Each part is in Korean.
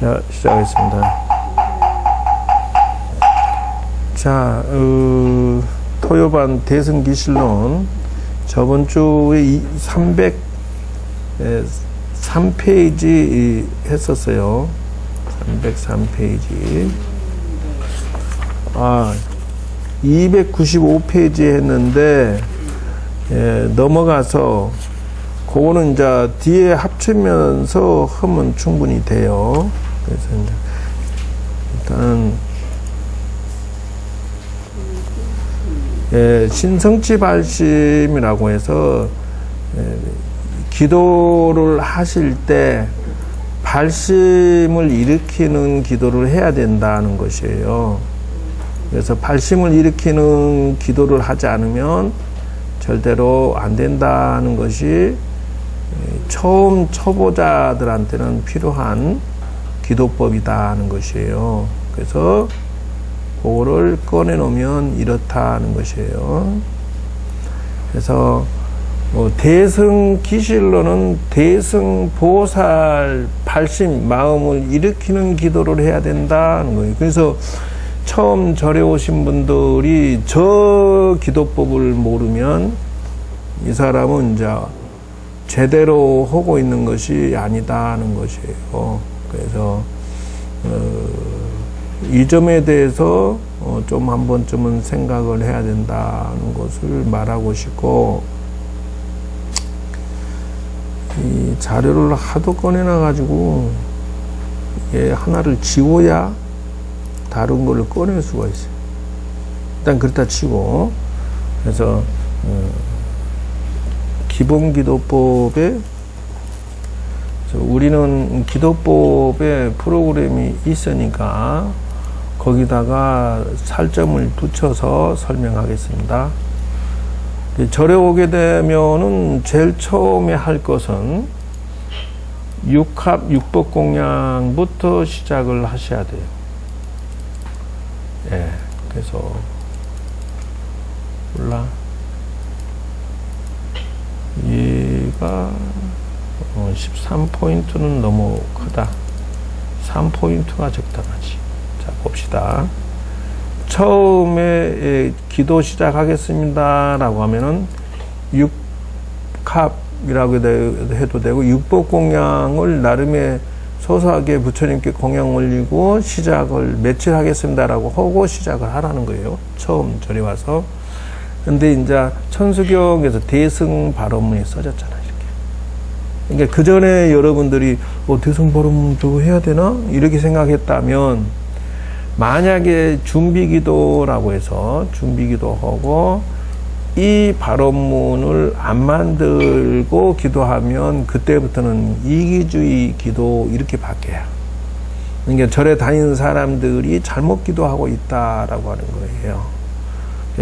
자, 시작하겠습니다. 자, 토요반 대승기실론 저번 주에 303페이지 했었어요. 303페이지. 295페이지 했는데, 넘어가서, 그거는 이제 뒤에 합치면서 하면 충분히 돼요. 그래서 이제, 일단은, 신성치 발심이라고 해서, 기도를 하실 때, 발심을 일으키는 기도를 해야 된다는 것이에요. 그래서 발심을 일으키는 기도를 하지 않으면 절대로 안 된다는 것이 처음 초보자들한테는 필요한 기도법이다는 것이에요. 그래서 그거를 꺼내놓으면 이렇다는 것이에요. 그래서 대승기실로는 대승보살 발심, 마음을 일으키는 기도를 해야 된다는 거예요. 그래서 처음 절에 오신 분들이 저 기도법을 모르면 이 사람은 이제 제대로 하고 있는 것이 아니다는 것이에요. 그래서 이 점에 대해서 좀 한 번쯤은 생각을 해야 된다는 것을 말하고 싶고, 이 자료를 하도 꺼내놔 가지고 얘 하나를 지워야 다른 거를 꺼낼 수가 있어요. 일단 그렇다 치고, 그래서 기본 기도법에, 우리는 기도법에 프로그램이 있으니까 거기다가 살점을 붙여서 설명하겠습니다. 절에 오게 되면은 제일 처음에 할 것은 육합 육법공양부터 시작을 하셔야 돼요. 그래서 몰라. 얘가 13포인트는 너무 크다. 3포인트가 적당하지. 자, 봅시다. 처음에 기도 시작하겠습니다 라고 하면은 육합이라고 해도 되고, 육법공양을 나름의 소소하게 부처님께 공양 올리고 시작을 며칠 하겠습니다 라고 하고 시작을 하라는 거예요. 처음 절에 와서. 근데 이제 천수경에서 대승 발언문이 써졌잖아요. 이렇게. 그러니까 그 전에 여러분들이 대승 발언문 저거 해야 되나? 이렇게 생각했다면, 만약에 준비기도라고 해서 준비기도하고 이 발언문을 안 만들고 기도하면 그때부터는 이기주의 기도 이렇게 바뀌어요. 그러니까 절에 다니는 사람들이 잘못 기도하고 있다라고 하는 거예요.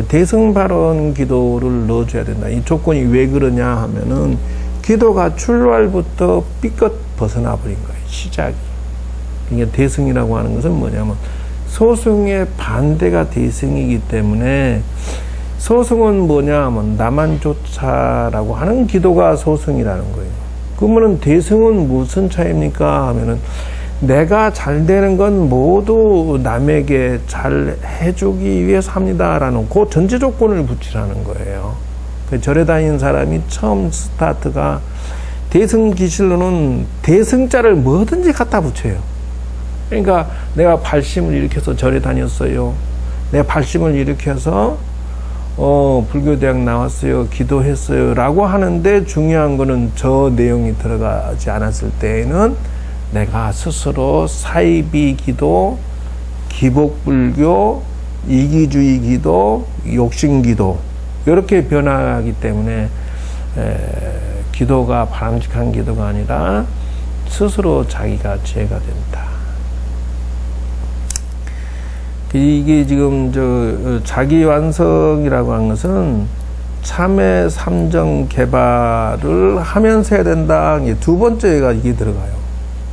대승 발언 기도를 넣어줘야 된다. 이 조건이 왜 그러냐 하면은 기도가 출발부터 삐끗 벗어나 버린 거예요. 시작이. 그러니까 대승이라고 하는 것은 뭐냐면 소승의 반대가 대승이기 때문에, 소승은 뭐냐 하면 나만 쫓아라고 하는 기도가 소승이라는 거예요. 그러면은 대승은 무슨 차이입니까 하면은 내가 잘 되는 건 모두 남에게 잘 해주기 위해서 합니다라는 그 전제 조건을 붙이라는 거예요. 절에 다니는 사람이 처음 스타트가 대승기실로는 대승자를 뭐든지 갖다 붙여요. 그러니까 내가 발심을 일으켜서 절에 다녔어요. 내가 발심을 일으켜서 불교대학 나왔어요. 기도했어요. 라고 하는데 중요한 거는 저 내용이 들어가지 않았을 때에는 내가 스스로 사이비 기도, 기복불교, 이기주의 기도, 욕심 기도 이렇게 변화하기 때문에 기도가 바람직한 기도가 아니라 스스로 자기가 죄가 된다. 이게 지금 자기 완성이라고 하는 것은 참회 삼정 개발을 하면서 해야 된다. 두 번째가 이게 들어가요.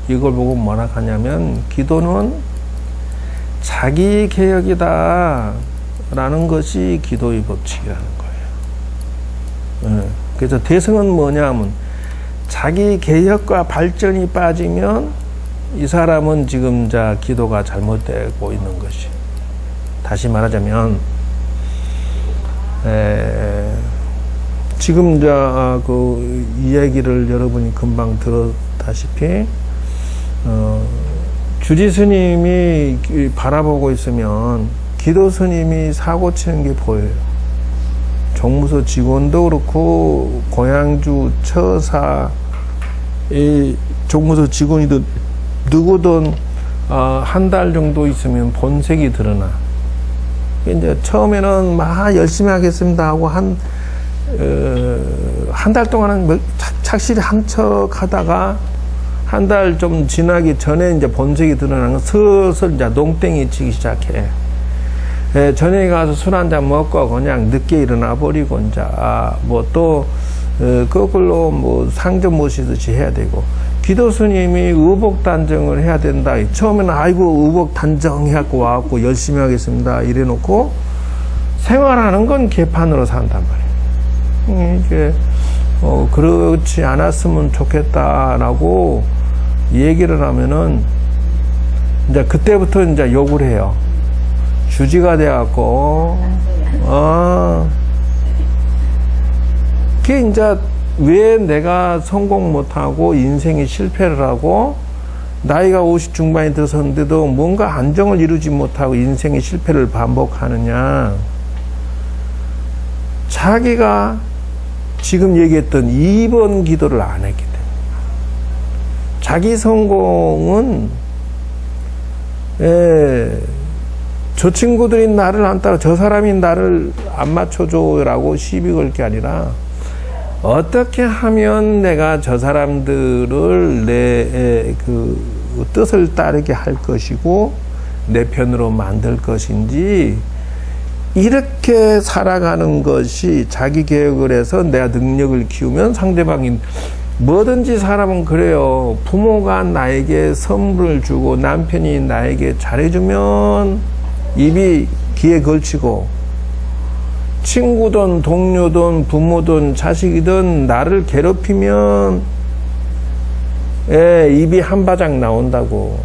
이걸 보고 뭐라 하냐면 기도는 자기 개혁이다 라는 것이 기도의 법칙이라는 거예요. 그래서 대승은 뭐냐 하면 자기 개혁과 발전이 빠지면 이 사람은 지금 기도가 잘못되고 있는 것이. 다시 말하자면, 지금 이 얘기를 여러분이 금방 들었다시피, 주지 스님이 바라보고 있으면 기도 스님이 사고 치는 게 보여요. 종무소 직원도 그렇고, 고향주 처사, 이 종무소 직원이든 누구든 한 달 정도 있으면 본색이 드러나. 이제 처음에는 막 열심히 하겠습니다 하고 한 달 동안은 착실히 한 척 하다가 한 달 좀 지나기 전에 이제 본색이 드러나는 슬슬 이제 농땡이 치기 시작해. 저녁에 가서 술 한잔 먹고 그냥 늦게 일어나 버리고 이제 또 그걸로 뭐 상점 모시듯이 해야 되고. 기도 스님이 의복 단정을 해야 된다. 처음에는 아이고 의복 단정해갖고 와갖고 열심히 하겠습니다 이래놓고 생활하는 건 개판으로 산단 말이에요. 이게 그렇지 않았으면 좋겠다라고 얘기를 하면은 이제 그때부터 이제 욕을 해요. 주지가 돼갖고 그게 이제 왜 내가 성공 못하고 인생이 실패를 하고 나이가 50 중반이 들었는데도 뭔가 안정을 이루지 못하고 인생의 실패를 반복하느냐. 자기가 지금 얘기했던 2번 기도를 안 했기 때문에. 자기 성공은 저 친구들이 나를 안 따라 저 사람이 나를 안 맞춰줘라고 시비 걸 게 아니라 어떻게 하면 내가 저 사람들을 내 뜻을 따르게 할 것이고 내 편으로 만들 것인지 이렇게 살아가는 것이 자기 계획을 해서 내가 능력을 키우면 상대방이 뭐든지 사람은 그래요. 부모가 나에게 선물을 주고 남편이 나에게 잘해주면 입이 귀에 걸치고 친구든 동료든 부모든 자식이든 나를 괴롭히면 입이 한 바짝 나온다고.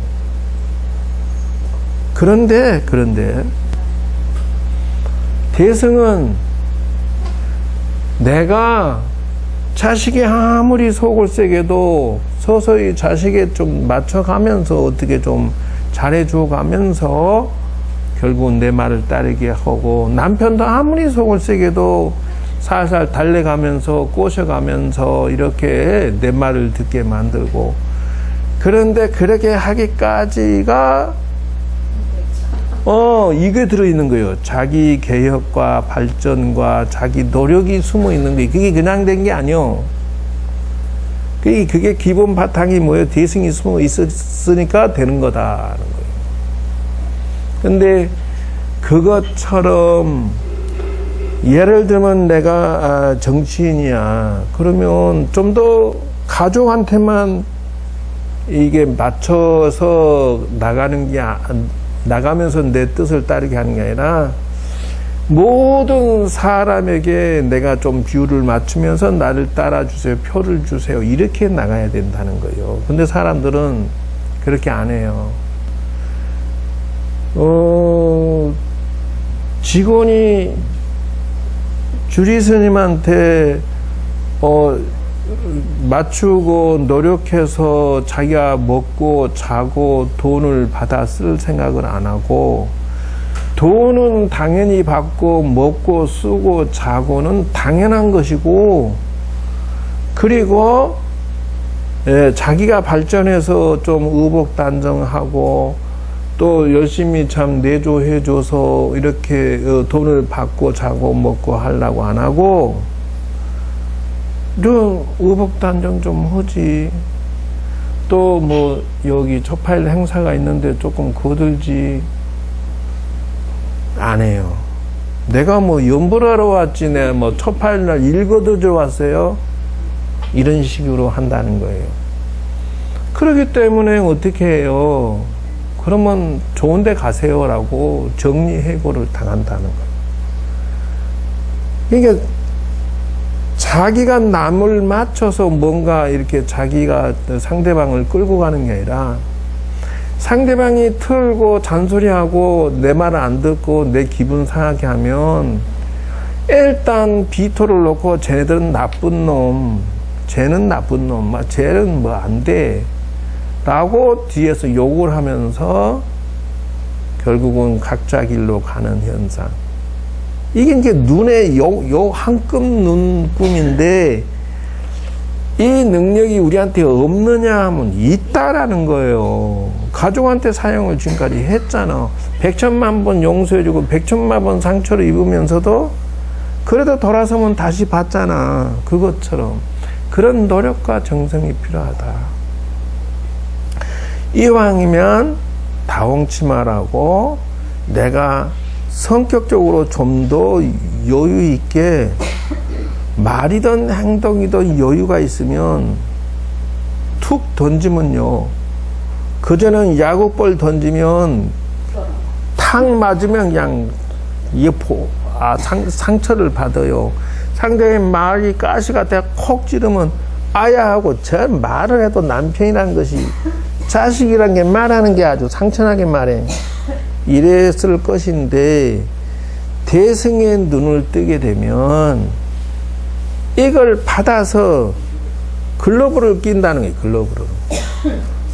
그런데 대승은 내가 자식이 아무리 속을 세게도 서서히 자식에 좀 맞춰가면서 어떻게 좀 잘해줘 가면서 결국은 내 말을 따르게 하고 남편도 아무리 속을 세게도 살살 달래가면서 꼬셔가면서 이렇게 내 말을 듣게 만들고. 그런데 그렇게 하기까지가 이게 들어있는 거예요. 자기 개혁과 발전과 자기 노력이 숨어 있는 거예요. 그게 그냥 된 게 아니요. 그게 기본 바탕이 뭐예요? 대승이 숨어 있었으니까 되는 거다라는 거예요. 근데 그것처럼 예를 들면 내가 정치인이야. 그러면 좀 더 가족한테만 이게 맞춰서 나가면서 내 뜻을 따르게 하는 게 아니라 모든 사람에게 내가 좀 비율을 맞추면서 나를 따라주세요. 표를 주세요. 이렇게 나가야 된다는 거예요. 근데 사람들은 그렇게 안 해요. 직원이 주지 스님한테 맞추고 노력해서 자기가 먹고 자고 돈을 받아 쓸 생각을 안 하고 돈은 당연히 받고 먹고 쓰고 자고는 당연한 것이고 그리고 자기가 발전해서 좀 의복단정하고 또 열심히 참 내조해줘서 이렇게 돈을 받고 자고 먹고 하려고 안 하고 좀 의복단정 좀 하지. 또 뭐 여기 초파일 행사가 있는데 조금 거들지. 안 해요. 내가 뭐 연불하러 왔지 내가 뭐 초파일날 일 거들러 왔어요. 이런 식으로 한다는 거예요. 그렇기 때문에 어떻게 해요? 그러면 좋은 데 가세요라고 정리해고를 당한다는 거예요. 그러니까 자기가 남을 맞춰서 뭔가 이렇게 자기가 상대방을 끌고 가는 게 아니라 상대방이 틀고 잔소리하고 내 말을 안 듣고 내 기분 상하게 하면 일단 비토를 놓고 쟤네들은 나쁜 놈, 쟤는 나쁜 놈, 쟤는 뭐 안 돼 라고 뒤에서 욕을 하면서 결국은 각자 길로 가는 현상. 이게 이제 눈에 요 한급 눈금인데 이 능력이 우리한테 없느냐 하면 있다라는 거예요. 가족한테 사형을 지금까지 했잖아. 100천만 번 용서해주고 100천만 번 상처를 입으면서도 그래도 돌아서면 다시 받잖아. 그것처럼 그런 노력과 정성이 필요하다. 이왕이면 다홍치 말하고 내가 성격적으로 좀 더 여유 있게 말이든 행동이든 여유가 있으면 툭 던지면요. 그전엔 야구볼 던지면 탁 맞으면 그냥 상처를 받아요. 상대의 말이 가시가 돼 콕 찌르면 아야 하고 저 말을 해도 남편이라는 것이 자식이란 게 말하는 게 아주 상처나게 말해. 이랬을 것인데 대승의 눈을 뜨게 되면 이걸 받아서 글러브를 낀다는 거예요. 글러브를.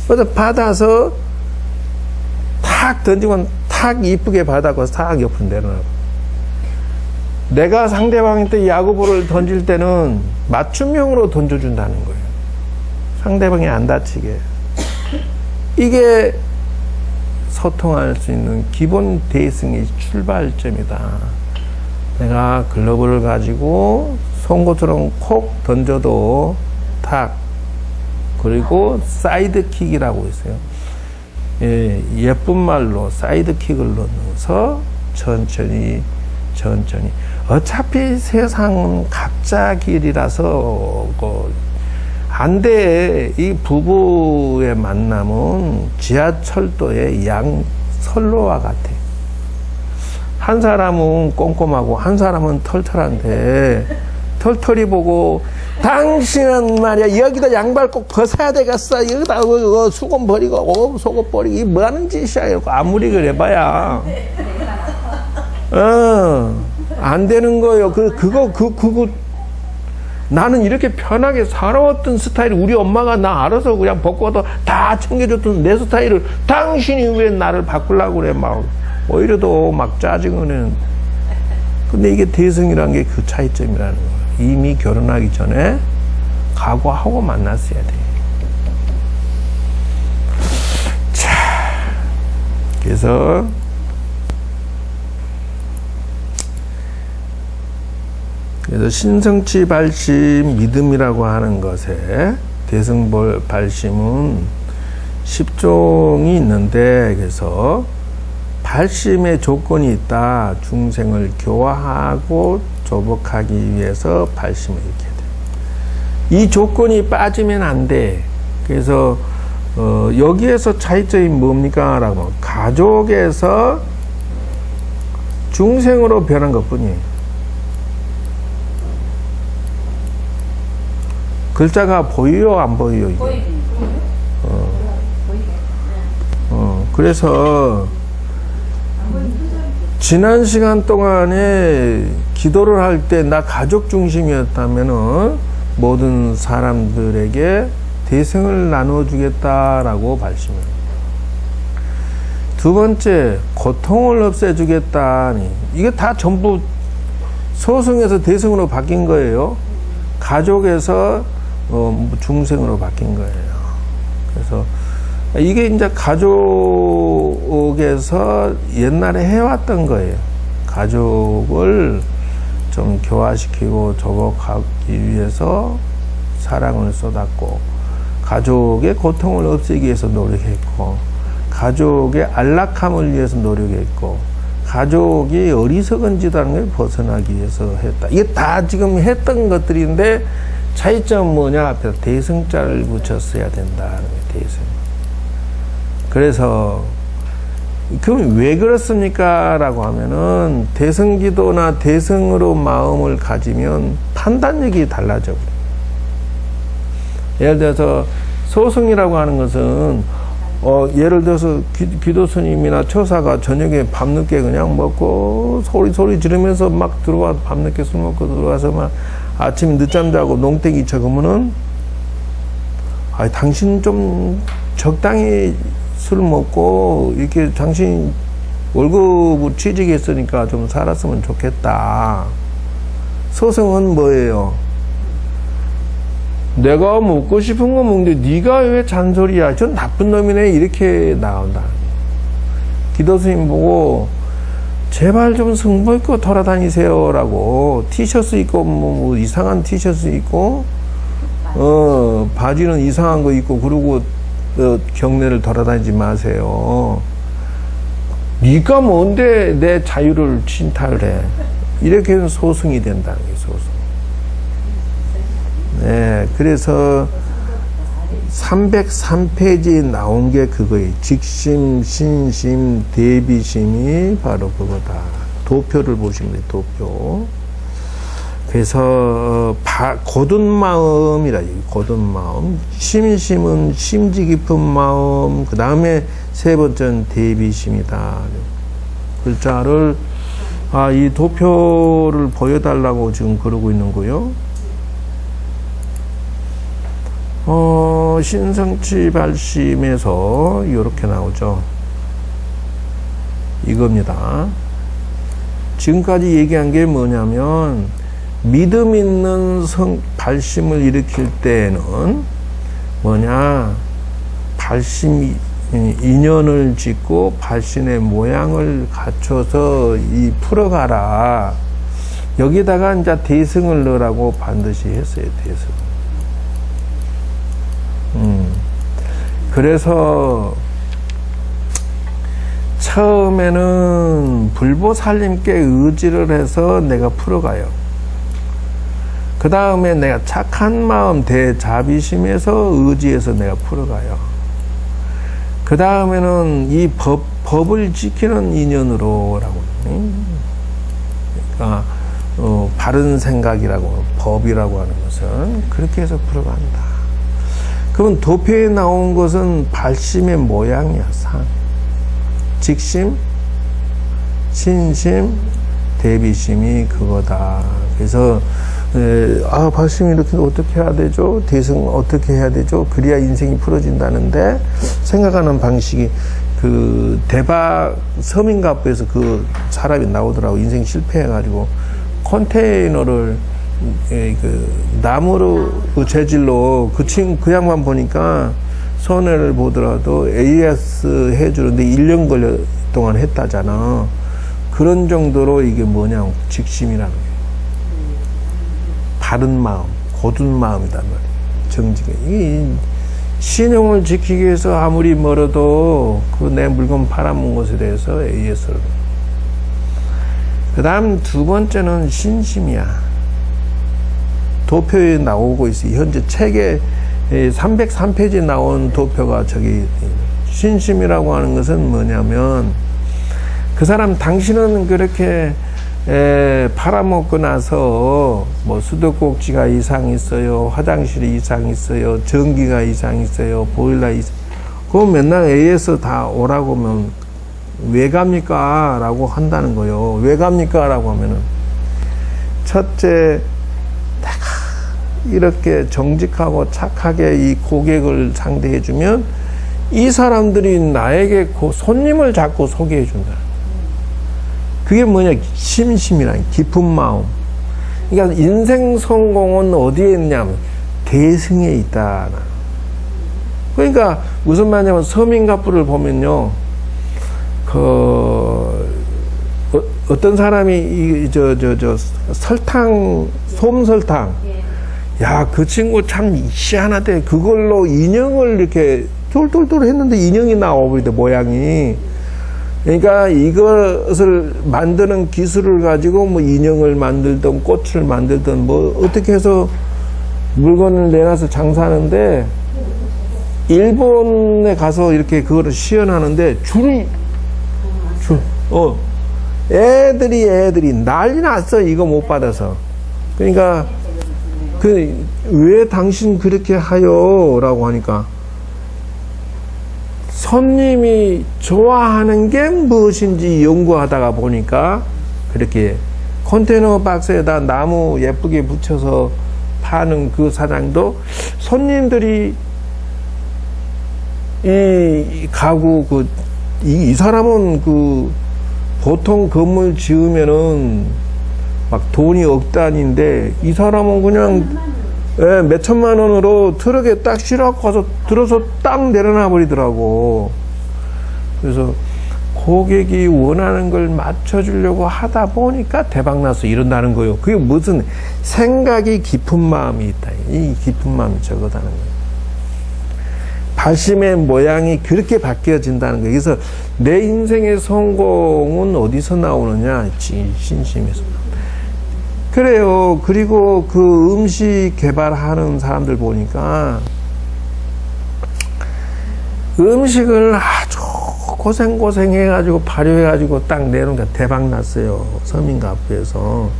그래서 받아서 탁 던지면 탁 이쁘게 받아고 탁 옆으로 내려놔요. 내가 상대방한테 야구볼을 던질 때는 맞춤형으로 던져준다는 거예요. 상대방이 안 다치게. 이게 소통할 수 있는 기본 대승의 출발점이다. 내가 글러브를 가지고 송곳처럼 콕 던져도 탁. 그리고 사이드킥이라고 있어요. 예쁜 말로 사이드킥을 넣어서 천천히 어차피 세상은 각자 길이라서 안 돼. 이 부부의 만남은 지하철도의 양선로와 같아. 한 사람은 꼼꼼하고 한 사람은 털털한데 털털이 보고 당신은 말이야 여기다 양발 꼭 벗어야 되겠어. 여기다 수건 버리고 속옷 버리고 이 뭐하는 짓이야. 이러고 아무리 그래봐야 안 되는 거예요. 그거 나는 이렇게 편하게 살아왔던 스타일, 우리 엄마가 나 알아서 그냥 벗고도 다 챙겨줬던 내 스타일을 당신이 왜 나를 바꾸려고 그래. 막 오히려 더 막 짜증은. 근데 이게 대승이라는 게 그 차이점이라는 거예요. 이미 결혼하기 전에 각오하고 만났어야 돼. 자, 그래서 신성치 발심 믿음이라고 하는 것에 대승볼 발심은 10종이 있는데, 그래서 발심의 조건이 있다. 중생을 교화하고 조복하기 위해서 발심을 이렇게 돼. 이 조건이 빠지면 안 돼. 그래서 여기에서 차이점이 뭡니까? 라고 하면 가족에서 중생으로 변한 것뿐이에요. 글자가 보여요, 안 보여요, 이게? 그래서 지난 시간 동안에 기도를 할 때 나 가족 중심이었다면은 모든 사람들에게 대승을 나눠주겠다라고 발심해요. 두 번째, 고통을 없애주겠다니. 이게 다 전부 소승에서 대승으로 바뀐 거예요. 가족에서 중생으로 바뀐 거예요. 그래서 이게 이제 가족에서 옛날에 해왔던 거예요. 가족을 좀 교화시키고 조복하기 위해서 사랑을 쏟았고, 가족의 고통을 없애기 위해서 노력했고, 가족의 안락함을 위해서 노력했고, 가족이 어리석은 짓하는 걸 벗어나기 위해서 했다. 이게 다 지금 했던 것들인데 차이점은 뭐냐? 앞에 대승자를 붙였어야 된다는 거예요. 대승. 그래서 그럼 왜 그렇습니까? 라고 하면은 대승기도나 대승으로 마음을 가지면 판단력이 달라져 버려요. 예를 들어서 소승이라고 하는 것은 예를 들어서 기도 스님이나 처사가 저녁에 밤늦게 그냥 먹고 소리 지르면서 막 들어와서 밤늦게 술 먹고 들어와서 막 아침에 늦잠 자고 농땡이 쳐 그러면은 당신 좀 적당히 술 먹고 이렇게 당신 월급을 취직했으니까 좀 살았으면 좋겠다. 소승은 뭐예요? 내가 먹고 싶은 거 먹는데 네가 왜 잔소리야? 전 나쁜 놈이네. 이렇게 나온다. 기도 스님 보고 제발 좀 승부 입고 돌아다니세요 라고. 티셔츠 입고 뭐 이상한 티셔츠 입고 바지는 이상한 거 입고 그러고 경내를 돌아다니지 마세요. 네가 뭔데 내 자유를 침탈해. 이렇게 해서 소승이 된다는 게 소승. 네, 그래서 303페이지에 나온 게 그거예요. 직심, 신심, 대비심이 바로 그거다. 도표를 보시면 돼요, 도표. 그래서 고든 마음이라 고든 마음. 심심은 심지 깊은 마음. 그 다음에 세 번째는 대비심이다. 글자를 이 도표를 보여달라고 지금 그러고 있는 거요. 신성치 발심에서 이렇게 나오죠. 이겁니다. 지금까지 얘기한 게 뭐냐면 믿음 있는 발심을 일으킬 때는 뭐냐, 발심 인연을 짓고 발심의 모양을 갖춰서 풀어가라. 여기다가 이제 대승을 넣으라고 반드시 했어요. 대승. 그래서 처음에는 불보살님께 의지를 해서 내가 풀어가요. 그 다음에 내가 착한 마음 대자비심에서 의지해서 내가 풀어가요. 그 다음에는 이 법을 지키는 인연으로라고. 그러니까 바른 생각이라고, 법이라고 하는 것은 그렇게 해서 풀어간다. 그러면 도표에 나온 것은 발심의 모양이야, 상. 직심, 신심, 대비심이 그거다. 그래서 발심 이렇게 어떻게 해야 되죠? 대승 어떻게 해야 되죠? 그래야 인생이 풀어진다는데 생각하는 방식이 그 대박 서민가부에서 그 사람이 나오더라고. 인생 실패해가지고 컨테이너를 그 나무로 그 재질로 그 양반 보니까 손해를 보더라도 AS 해주는데 1년 동안 했다잖아. 그런 정도로 이게 뭐냐, 직심이라는 게 바른 마음, 고든 마음이단 말이야. 정직해. 이 신용을 지키기 위해서 아무리 멀어도 그 내 물건 팔아먹은 것에 대해서 AS를. 그 다음 두 번째는 신심이야. 도표에 나오고 있어요. 현재 책에 303페이지에 나온 도표가 저기, 신심이라고 하는 것은 뭐냐면 그 사람 당신은 그렇게 팔아먹고 나서 뭐 수도꼭지가 이상 있어요, 화장실이 이상 있어요, 전기가 이상 있어요, 보일러 이상. 그거 맨날 AS 다 오라고 하면 왜 갑니까? 라고 한다는 거예요. 왜 갑니까? 라고 하면은 첫째, 내가 이렇게 정직하고 착하게 이 고객을 상대해주면 이 사람들이 나에게 손님을 자꾸 소개해준다. 그게 뭐냐, 심심이란 깊은 마음. 그러니까 인생 성공은 어디에 있냐면 대승에 있다. 그러니까 무슨 말이냐면 서민가부를 보면요, 어떤 사람이 설탕, 솜설탕, 야, 그 친구 참 희한하대. 그걸로 인형을 이렇게 똘똘똘 했는데 인형이 나와버리대, 모양이. 그러니까 이것을 만드는 기술을 가지고 뭐 인형을 만들든 꽃을 만들든 뭐 어떻게 해서 물건을 내놔서 장사하는데, 일본에 가서 이렇게 그거를 시연하는데 애들이 난리 났어. 이거 못 받아서. 그러니까 왜 당신 그렇게 하요? 라고 하니까 손님이 좋아하는 게 무엇인지 연구하다가 보니까 그렇게 컨테이너 박스에다 나무 예쁘게 붙여서 파는 그 사장도 손님들이 이 가구 이 사람은 보통 건물 지으면은 막 돈이 억 단위인데 이 사람은 그냥 몇 천만 원으로 트럭에 딱 실어갖고 가서 들어서 딱 내려놔 버리더라고. 그래서 고객이 원하는 걸 맞춰주려고 하다 보니까 대박나서 이런다는 거예요. 그게 무슨 생각이 깊은 마음이 있다. 이 깊은 마음이 저거다는 거예요. 발심의 모양이 그렇게 바뀌어진다는 거예요. 그래서 내 인생의 성공은 어디서 나오느냐? 진심에서. 그래요. 그리고 그 음식 개발하는 사람들 보니까 음식을 아주 고생 해가지고 발효해가지고 딱 내놓으니까 대박 났어요. 서민가구에서.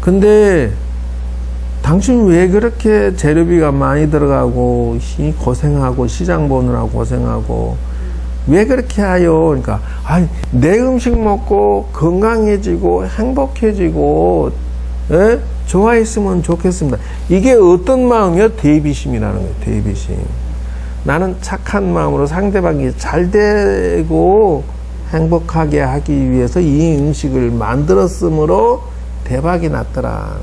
근데 당신 왜 그렇게 재료비가 많이 들어가고 고생하고 시장 보느라고 고생하고 왜 그렇게 하요? 그러니까 내 음식 먹고 건강해지고 행복해지고 좋아했으면 좋겠습니다. 이게 어떤 마음이요? 대비심이라는 거예요. 대비심. 나는 착한 마음으로 상대방이 잘 되고 행복하게 하기 위해서 이 음식을 만들었으므로 대박이 났더라.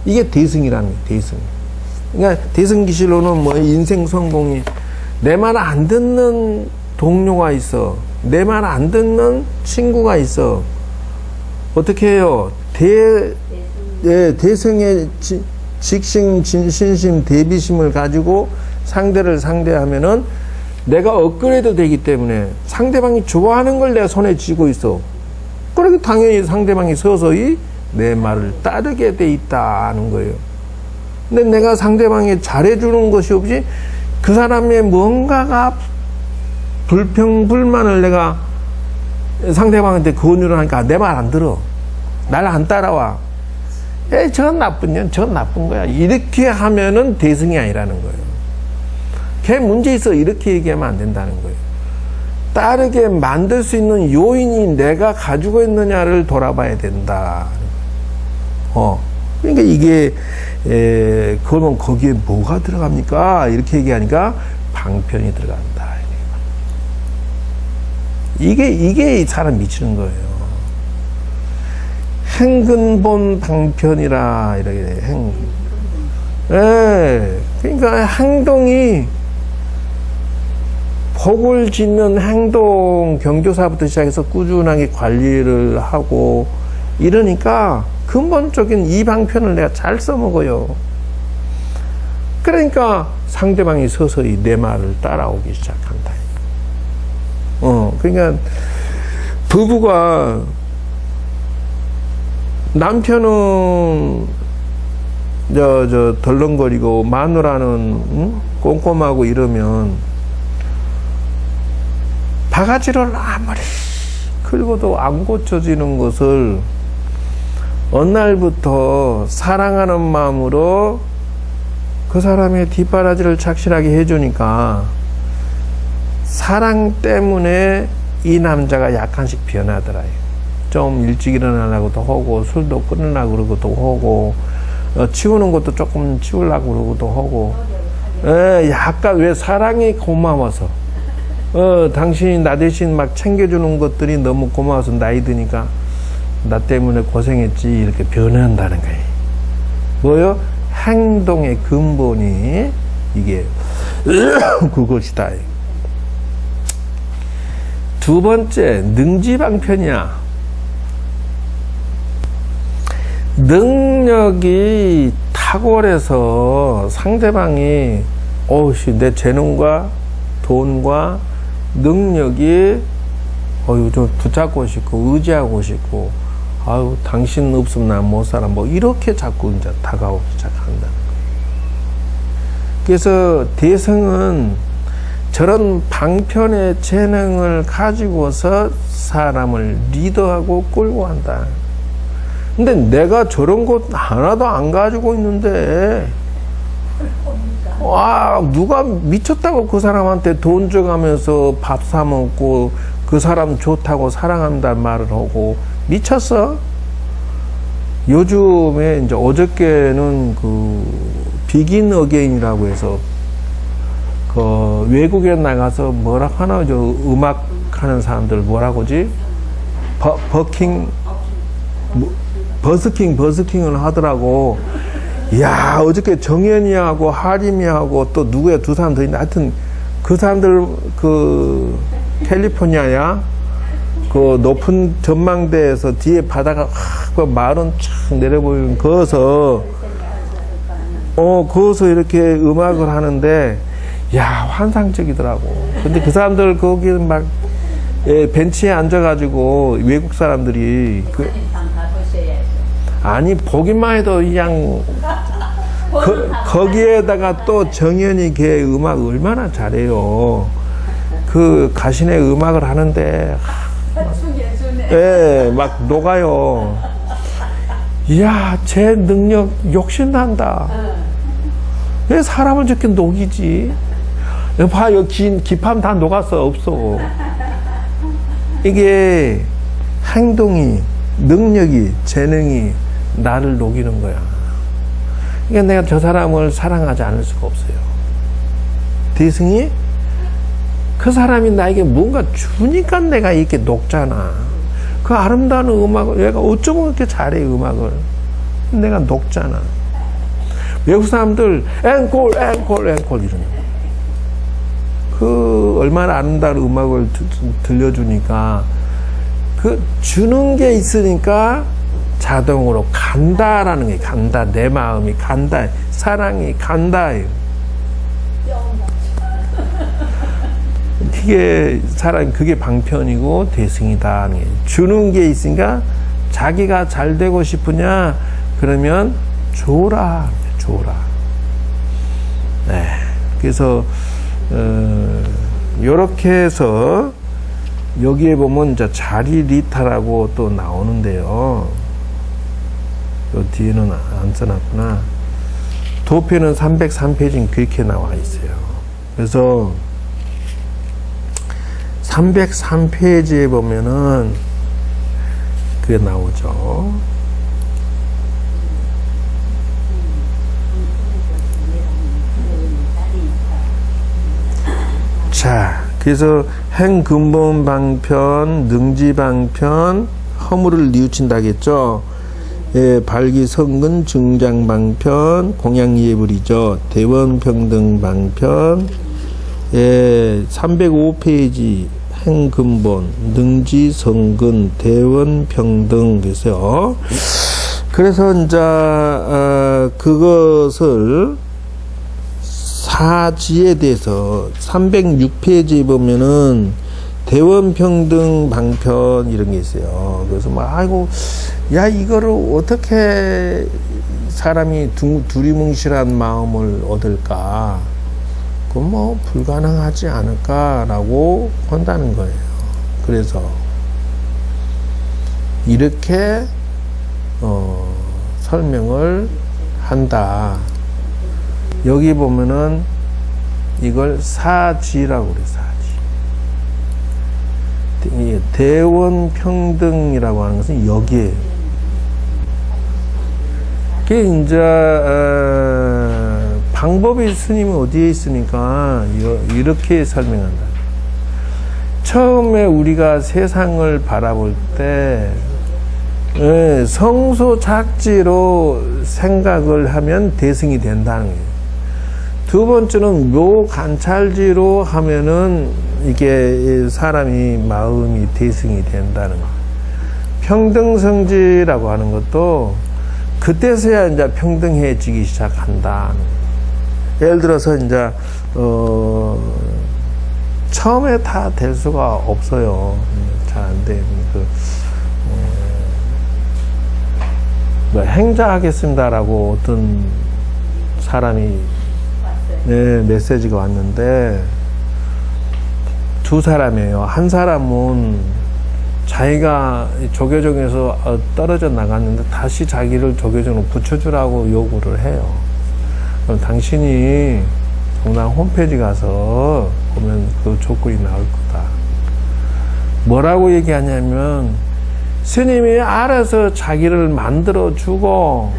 이게 대승이라는 거예요. 대승. 그러니까 대승기실로는 뭐 인생 성공이 내 말 안 듣는 동료가 있어. 내 말 안 듣는 친구가 있어. 어떻게 해요? 대승의 직심, 진심, 대비심을 가지고 상대를 상대하면은 내가 업그레이드 되기 때문에 상대방이 좋아하는 걸 내가 손에 쥐고 있어. 그러니 당연히 상대방이 서서히 내 말을 따르게 돼 있다는 거예요. 근데 내가 상대방이 잘해주는 것이 없이 그 사람의 뭔가가 불평불만을 내가 상대방한테 권유를 하니까 내 말 안 들어. 날 안 따라와. 저건 나쁜 년, 저건 나쁜 거야. 이렇게 하면은 대승이 아니라는 거예요. 걔 문제 있어. 이렇게 얘기하면 안 된다는 거예요. 따르게 만들 수 있는 요인이 내가 가지고 있느냐를 돌아봐야 된다. 그러니까 이게, 그러면 거기에 뭐가 들어갑니까? 이렇게 얘기하니까 방편이 들어간다. 이게 사람 미치는 거예요. 행근본 방편이라, 이렇게, 그러니까 행동이 복을 짓는 행동, 경조사부터 시작해서 꾸준하게 관리를 하고 이러니까 근본적인 이 방편을 내가 잘 써먹어요. 그러니까 상대방이 서서히 내 말을 따라오기 시작한다. 그러니까 부부가 남편은 덜렁거리고 마누라는 꼼꼼하고 이러면 바가지를 아무리 긁어도 안 고쳐지는 것을 어느 날부터 사랑하는 마음으로 그 사람의 뒷바라지를 착실하게 해주니까 사랑 때문에 이 남자가 약간씩 변하더라요. 좀 일찍 일어나려고도 하고 술도 끊으려고 그러고도 하고 치우는 것도 조금 치우려고 그러고도 하고 약간 왜 사랑이 고마워서 당신이 나 대신 막 챙겨주는 것들이 너무 고마워서 나이 드니까 나 때문에 고생했지 이렇게 변한다는 거예요. 뭐요? 행동의 근본이 이게 그것이다. 두 번째, 능지방편이야. 능력이 탁월해서 상대방이 내 재능과 돈과 능력이 좀 붙잡고 싶고 의지하고 싶고 당신 없으면 난 못 살아 뭐 이렇게 자꾸 이제 다가오기 시작한다는 거예요. 그래서 대성은 저런 방편의 재능을 가지고서 사람을 리더하고 끌고 간다. 근데 내가 저런 것 하나도 안 가지고 있는데 와, 누가 미쳤다고 그 사람한테 돈 줘가면서 밥 사 먹고 그 사람 좋다고 사랑한다는 말을 하고 미쳤어? 요즘에 이제 어저께는 그 비긴 어게인이라고 해서 그 외국에 나가서 뭐라 하나 저 음악 하는 사람들 뭐라고 하지? 버스킹을 하더라고. 야, 어저께 정현이하고 하림이하고 또 누구야 두 사람 더 있는데 하여튼 그 사람들 그 캘리포니아야 그 높은 전망대에서 뒤에 바다가 그 마을은 쫙 내려보이는 거기서 거기서 이렇게 음악을 하는데 야, 환상적이더라고. 근데 그 사람들 거기 막 벤치에 앉아가지고 외국 사람들이 아니 보기만 해도 그냥 거기에다가 또 정연이 걔 음악 얼마나 잘해요. 그 가신의 음악을 하는데 막 녹아요. 이야, 제 능력 욕심난다. 왜 사람을 저렇게 녹이지? 봐, 여기 기판 다 녹았어. 없어. 이게 행동이, 능력이, 재능이 나를 녹이는 거야. 그러니까 내가 저 사람을 사랑하지 않을 수가 없어요. 대승이 그 사람이 나에게 뭔가 주니까 내가 이렇게 녹잖아. 그 아름다운 음악을 얘가 어쩌면 그렇게 잘해 음악을. 내가 녹잖아. 외국 사람들 앵콜 이러는 그 얼마나 아름다운 음악을 들려주니까 그 주는 게 있으니까 자동으로 간다라는 게 간다. 내 마음이 간다. 사랑이 간다. 이게 사람 그게 방편이고 대승이다. 주는 게 있으니까 자기가 잘 되고 싶으냐 그러면 줘라. 네. 그래서 요렇게 해서 여기에 보면 이제 자리리타라고 또 나오는데요. 요 뒤에는 안 써놨구나. 도표는 303페이지는 그렇게 나와 있어요. 그래서 303페이지에 보면은 그게 나오죠. 자, 그래서 행근본 방편, 능지방편, 허물을 뉘우친다겠죠. 예, 발기성근 증장방편, 공양예불이죠. 대원평등방편, 예, 305페이지 행근본, 능지성근, 대원평등 그래서요. 그래서 이제 그것을 사지에 대해서 306페이지에 보면은 대원평등 방편 이런 게 있어요. 그래서 막 아이고 야 이거를 어떻게 사람이 두리뭉실한 마음을 얻을까? 그건 뭐 불가능하지 않을까라고 한다는 거예요. 그래서 이렇게 설명을 한다. 여기 보면은 이걸 사지라고 그래요. 사지. 대원평등이라고 하는 것은 여기에요. 그게 이제 방법이 스님이 어디에 있습니까? 이렇게 설명한다. 처음에 우리가 세상을 바라볼 때 성소작지로 생각을 하면 대승이 된다는 거예요. 두 번째는 묘관찰지로 하면은 이게 사람이 마음이 대승이 된다는 거예요. 평등성지라고 하는 것도 그때서야 이제 평등해지기 시작한다. 예를 들어서 이제 처음에 다 될 수가 없어요. 잘 안 돼. 행자하겠습니다라고 어떤 사람이 메시지가 왔는데 두 사람이에요. 한 사람은 자기가 조계종에서 떨어져 나갔는데 다시 자기를 조계종으로 붙여주라고 요구를 해요. 그럼 당신이 동당 홈페이지 가서 보면 그 조건이 나올 거다. 뭐라고 얘기하냐면 스님이 알아서 자기를 만들어주고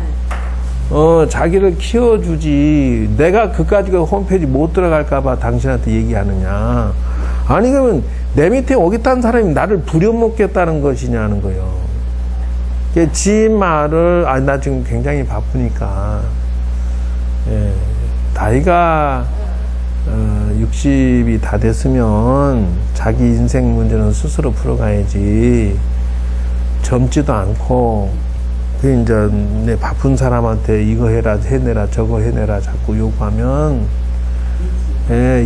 자기를 키워주지 내가 그까지 그 홈페이지 못 들어갈까봐 당신한테 얘기하느냐. 아니 그러면 내 밑에 오겠다는 사람이 나를 부려먹겠다는 것이냐는 거예요. 지 말을 나 지금 굉장히 바쁘니까 나이가 60이 다 됐으면 자기 인생 문제는 스스로 풀어가야지. 젊지도 않고 그 이제 내 바쁜 사람한테 이거 해라 해내라 저거 해내라 자꾸 요구하면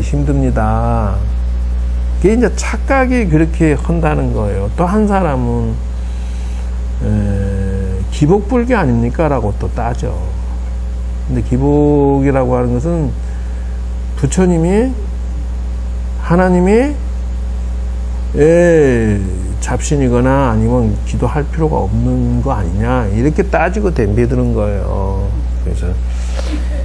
힘듭니다. 그게 이제 착각이 그렇게 한다는 거예요. 또 한 사람은 기복불교 아닙니까? 라고 또 따져. 근데 기복이라고 하는 것은 부처님이 하나님이 잡신이거나 아니면 기도할 필요가 없는 거 아니냐 이렇게 따지고 덤벼드는 거예요. 그래서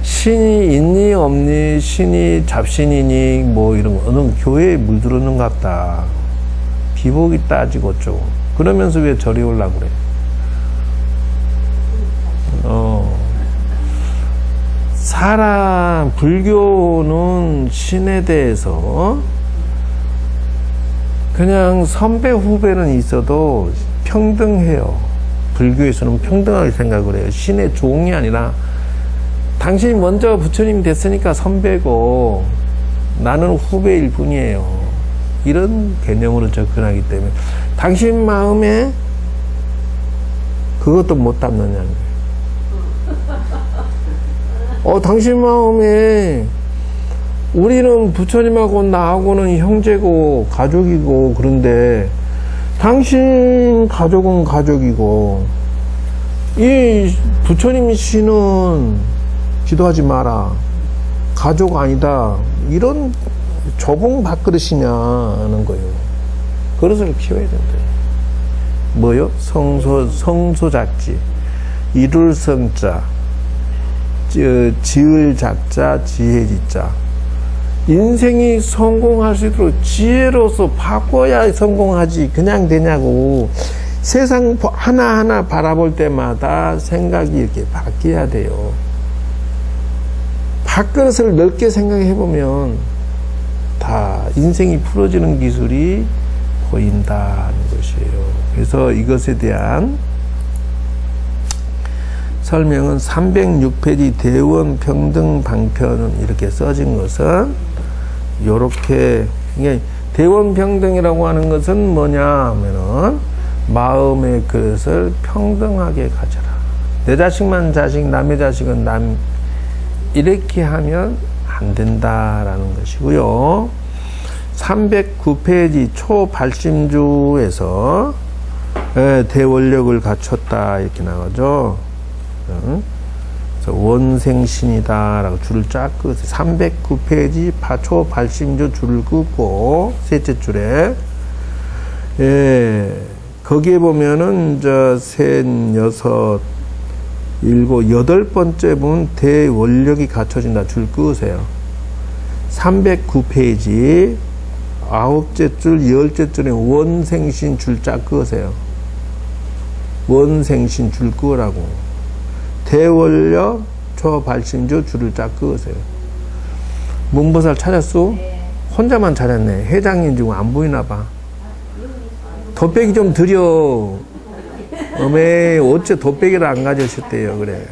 신이 있니 없니 신이 잡신이니 뭐 이런 거 어느 교회에 물들었는 것 같다. 기복이 따지고 좀 그러면서 왜 절이 오려고 그래? 사람 불교는 신에 대해서 그냥 선배 후배는 있어도 평등해요. 불교에서는 평등하게 생각을 해요. 신의 종이 아니라 당신이 먼저 부처님이 됐으니까 선배고 나는 후배일 뿐이에요. 이런 개념으로 접근하기 때문에 당신 마음에 그것도 못 담느냐는 거예요. 당신 마음에 우리는 부처님하고 나하고는 형제고 가족이고 그런데 당신 가족은 가족이고 이 부처님 신은 기도하지 마라 가족 아니다 이런 좁은 밥그릇이냐는 거예요. 그릇을 키워야 된대요. 뭐요? 성소작지 이룰 성자 지을 작자 지혜지자 인생이 성공할 수 있도록 지혜로서 바꿔야 성공하지 그냥 되냐고. 세상 하나하나 바라볼 때마다 생각이 이렇게 바뀌어야 돼요. 밥그릇을 넓게 생각해 보면 다 인생이 풀어지는 기술이 보인다는 것이에요. 그래서 이것에 대한 설명은 306페이지 대원평등방편은 이렇게 써진 것은 요렇게 대원평등이라고 하는 것은 뭐냐 하면은 마음의 그릇을 평등하게 가져라. 내 자식만 자식 남의 자식은 남 이렇게 하면 안 된다라는 것이고요. 309페이지 초발심주에서 대원력을 갖췄다 이렇게 나가죠. 그래서 원생신이다 라고 줄을 쫙 끄세요. 309페이지 초발심주 줄을 긋고 셋째 줄에 거기에 보면은 셋, 여섯, 일곱, 여덟 번째 보면 대원력이 갖춰진다 줄 끄세요. 309페이지 아홉째 줄, 열째 줄에 원생신 줄 쫙 끄세요. 원생신 줄 끄라고. 대원력 초발심주 줄을 쫙 끄세요. 문보살 찾았어? 네. 혼자만 찾았네. 회장님 지금 안 보이나 봐. 돗배기 좀 드려. 어메 어째 돗배기를 안 가져오셨대요. 그래.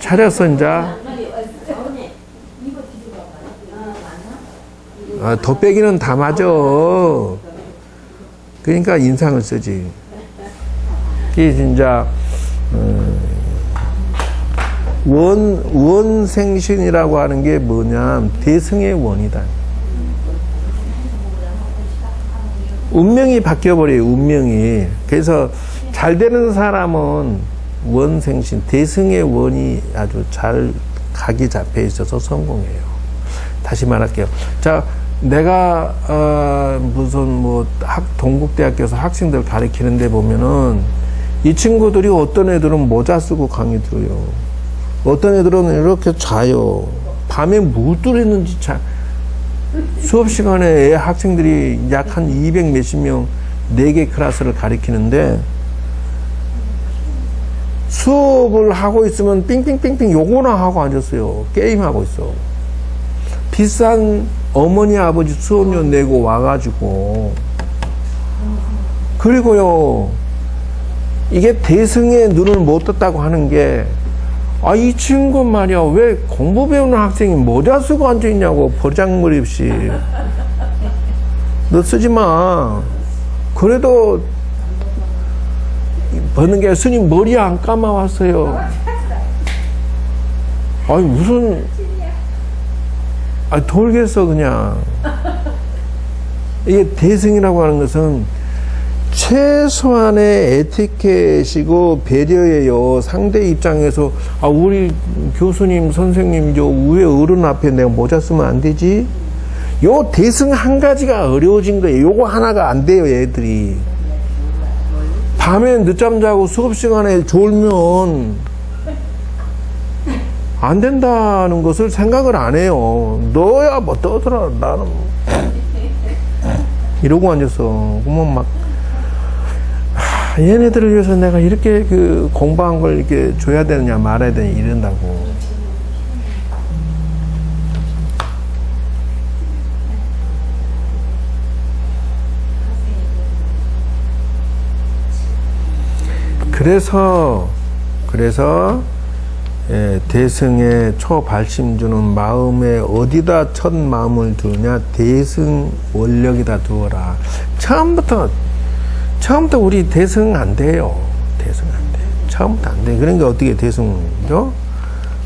찾았어 이제? 돗배기는 다 맞아. 그러니까 인상을 쓰지. 이게 진짜 원생신이라고 하는 게 뭐냐 대승의 원이다. 운명이 바뀌어버려요. 운명이. 그래서 잘 되는 사람은 원생신 대승의 원이 아주 잘 각이 잡혀 있어서 성공해요. 다시 말할게요. 자, 내가 무슨 동국대학교에서 학생들 가르치는데 보면은 이 친구들이 어떤 애들은 모자 쓰고 강의 들어요. 어떤 애들은 이렇게 자요. 밤에 뭐 뚫었는지 참. 수업 시간에 학생들이 약 한 200 몇십 명 4개 클래스를 가리키는데 수업을 하고 있으면 삥삥삥삥 요거나 하고 앉았어요. 게임하고 있어. 비싼 어머니 아버지 수업료 내고 와가지고 그리고요 이게 대승의 눈을 못 떴다고 하는 게 이 친구 말이야 왜 공부 배우는 학생이 모자 쓰고 앉아있냐고 버장머리 없이 너 쓰지 마. 그래도 버는 게 스님 머리 안 감아왔어요. 아니 무슨 돌겠어 그냥. 이게 대승이라고 하는 것은 최소한의 에티켓이고 배려예요. 상대 입장에서 우리 교수님 선생님 저 위에 어른 앞에 내가 모자 쓰면 안 되지. 요 대승 한 가지가 어려워진 거예요. 요거 하나가 안 돼요 애들이. 밤에 늦잠 자고 수업 시간에 졸면 안 된다는 것을 생각을 안 해요. 너야 뭐 떠들어 나는 이러고 앉았어. 그러면 막 얘네들을 위해서 내가 이렇게 그 공부한 걸 이렇게 줘야 되느냐 말아야 되느냐 이런다고. 그래서 대승의 초발심주는 마음에 어디다 첫 마음을 두느냐 대승 원력에다 두어라. 처음부터 우리 대승 안 돼요. 대승 안 돼. 처음부터 안 돼. 그러니까 어떻게 대승이죠?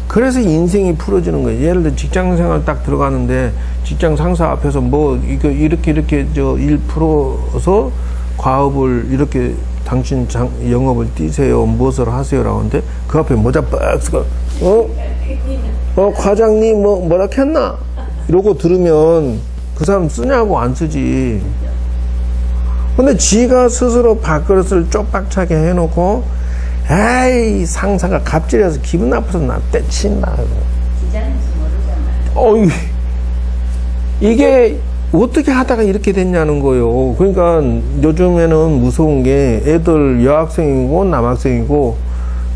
그래서 인생이 풀어지는 거예요. 예를 들어 직장 생활 딱 들어가는데 직장 상사 앞에서 뭐 이렇게 저 일 풀어서 과업을 이렇게 당신 영업을 뛰세요. 무엇을 하세요라고 하는데 그 앞에 모자 빡 쓰고 과장님 뭐라 했나? 이러고 들으면 그 사람 쓰냐고 안 쓰지. 근데 지가 스스로 밥그릇을 쪽박차게 해놓고 에이 상사가 갑질해서 기분 나빠서 나 때친다. 이게 어떻게 하다가 이렇게 됐냐는 거예요. 그러니까 요즘에는 무서운 게 애들 여학생이고 남학생이고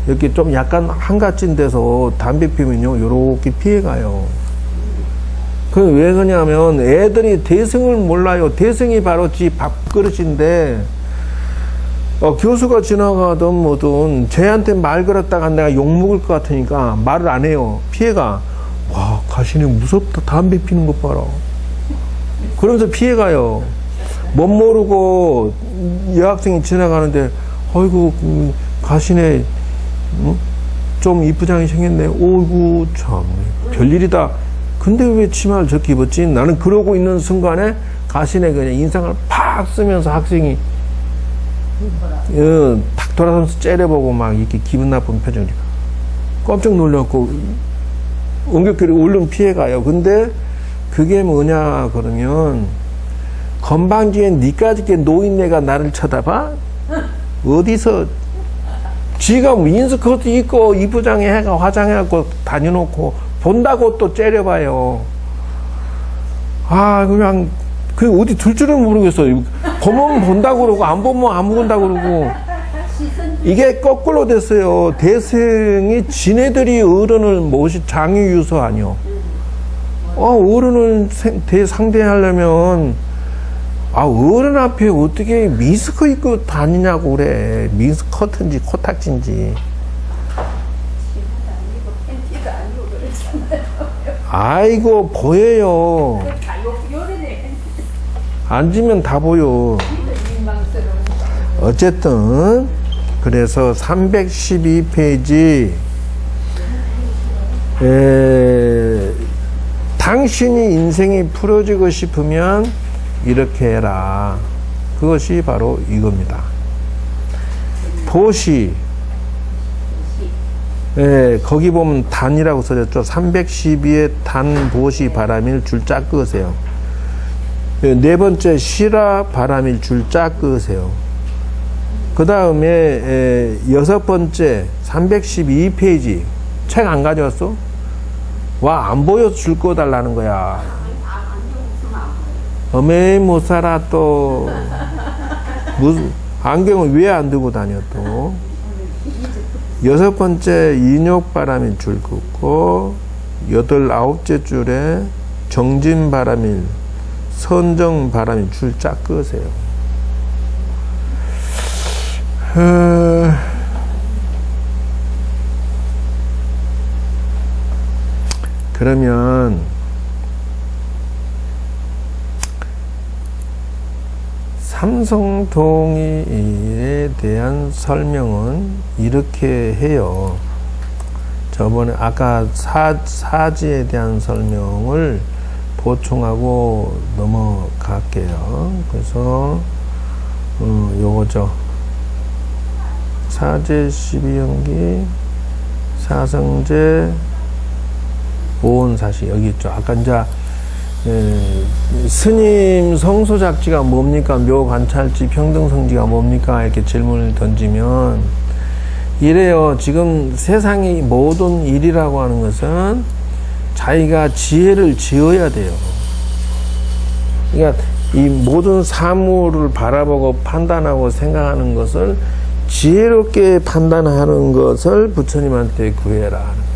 이렇게 좀 약간 한가진 데서 담배 피우면요 요렇게 피해가요. 그 왜 그러냐면 애들이 대승을 몰라요. 대승이 바로 지 밥그릇인데 교수가 지나가든 뭐든 쟤한테 말 걸었다가 내가 욕먹을 것 같으니까 말을 안 해요. 피해가. 와 가시네 무섭다. 담배 피는 것 봐라. 그러면서 피해가요. 못 모르고 여학생이 지나가는데 아이고 가시네 좀 이쁘장이 생겼네. 오이구 참 별일이다. 근데 왜 치마를 저렇게 입었지? 나는 그러고 있는 순간에 가시네 그냥 인상을 팍 쓰면서 학생이 탁 돌아서면서 째려보고 막 이렇게 기분 나쁜 표정이 깜짝 놀랐고 엉겹결에 얼른 피해가요. 근데 그게 뭐냐 그러면 건방지게 니까짓게 노인네가 나를 쳐다봐? 어디서 지가 인스커트 입고 이부장에 해가 화장해갖고 다녀놓고 본다고 또 째려봐요. 그냥 그 어디 둘 줄은 모르겠어요. 보면 본다고 그러고 안 보면 안 본다고 그러고 이게 거꾸로 됐어요. 대승이 지네들이 어른을 모시 장유유서 아니요. 어른을 상대하려면 어른 앞에 어떻게 미스커 입고 다니냐고 그래. 미스커트인지 코딱지인지. 아이고 보여요. 앉으면 다 보여. 어쨌든 그래서 312페이지 당신이 인생이 풀어지고 싶으면 이렇게 해라. 그것이 바로 이겁니다. 보시. 거기 보면 단이라고 써졌죠. 312에 단 보시 바람일 줄 짝 그으세요. 네 번째 시라 바람일 줄 짝 그으세요. 그 다음에 여섯 번째 312페이지 책 안 가져왔어? 와, 안 보여 줄 거 달라는 거야. 어메 못 살아 또. 무슨 안경을 왜 안 들고 다녀 또. 6번째 인욕바람일 줄 긋고 8, 9째 줄에 정진바람일 선정바람일 줄 쫙 끄세요. 그러면 삼성동의에 대한 설명은 이렇게 해요. 저번에 아까 사지에 대한 설명을 보충하고 넘어갈게요. 그래서 요거죠. 사제 12연기 사성제 보온사시 여기 있죠. 아까 이제 스님 성소작지가 뭡니까? 묘관찰지 평등성지가 뭡니까? 이렇게 질문을 던지면 이래요. 지금 세상의 모든 일이라고 하는 것은 자기가 지혜를 지어야 돼요. 그러니까 이 모든 사물을 바라보고 판단하고 생각하는 것을 지혜롭게 판단하는 것을 부처님한테 구해라 하는 거예요.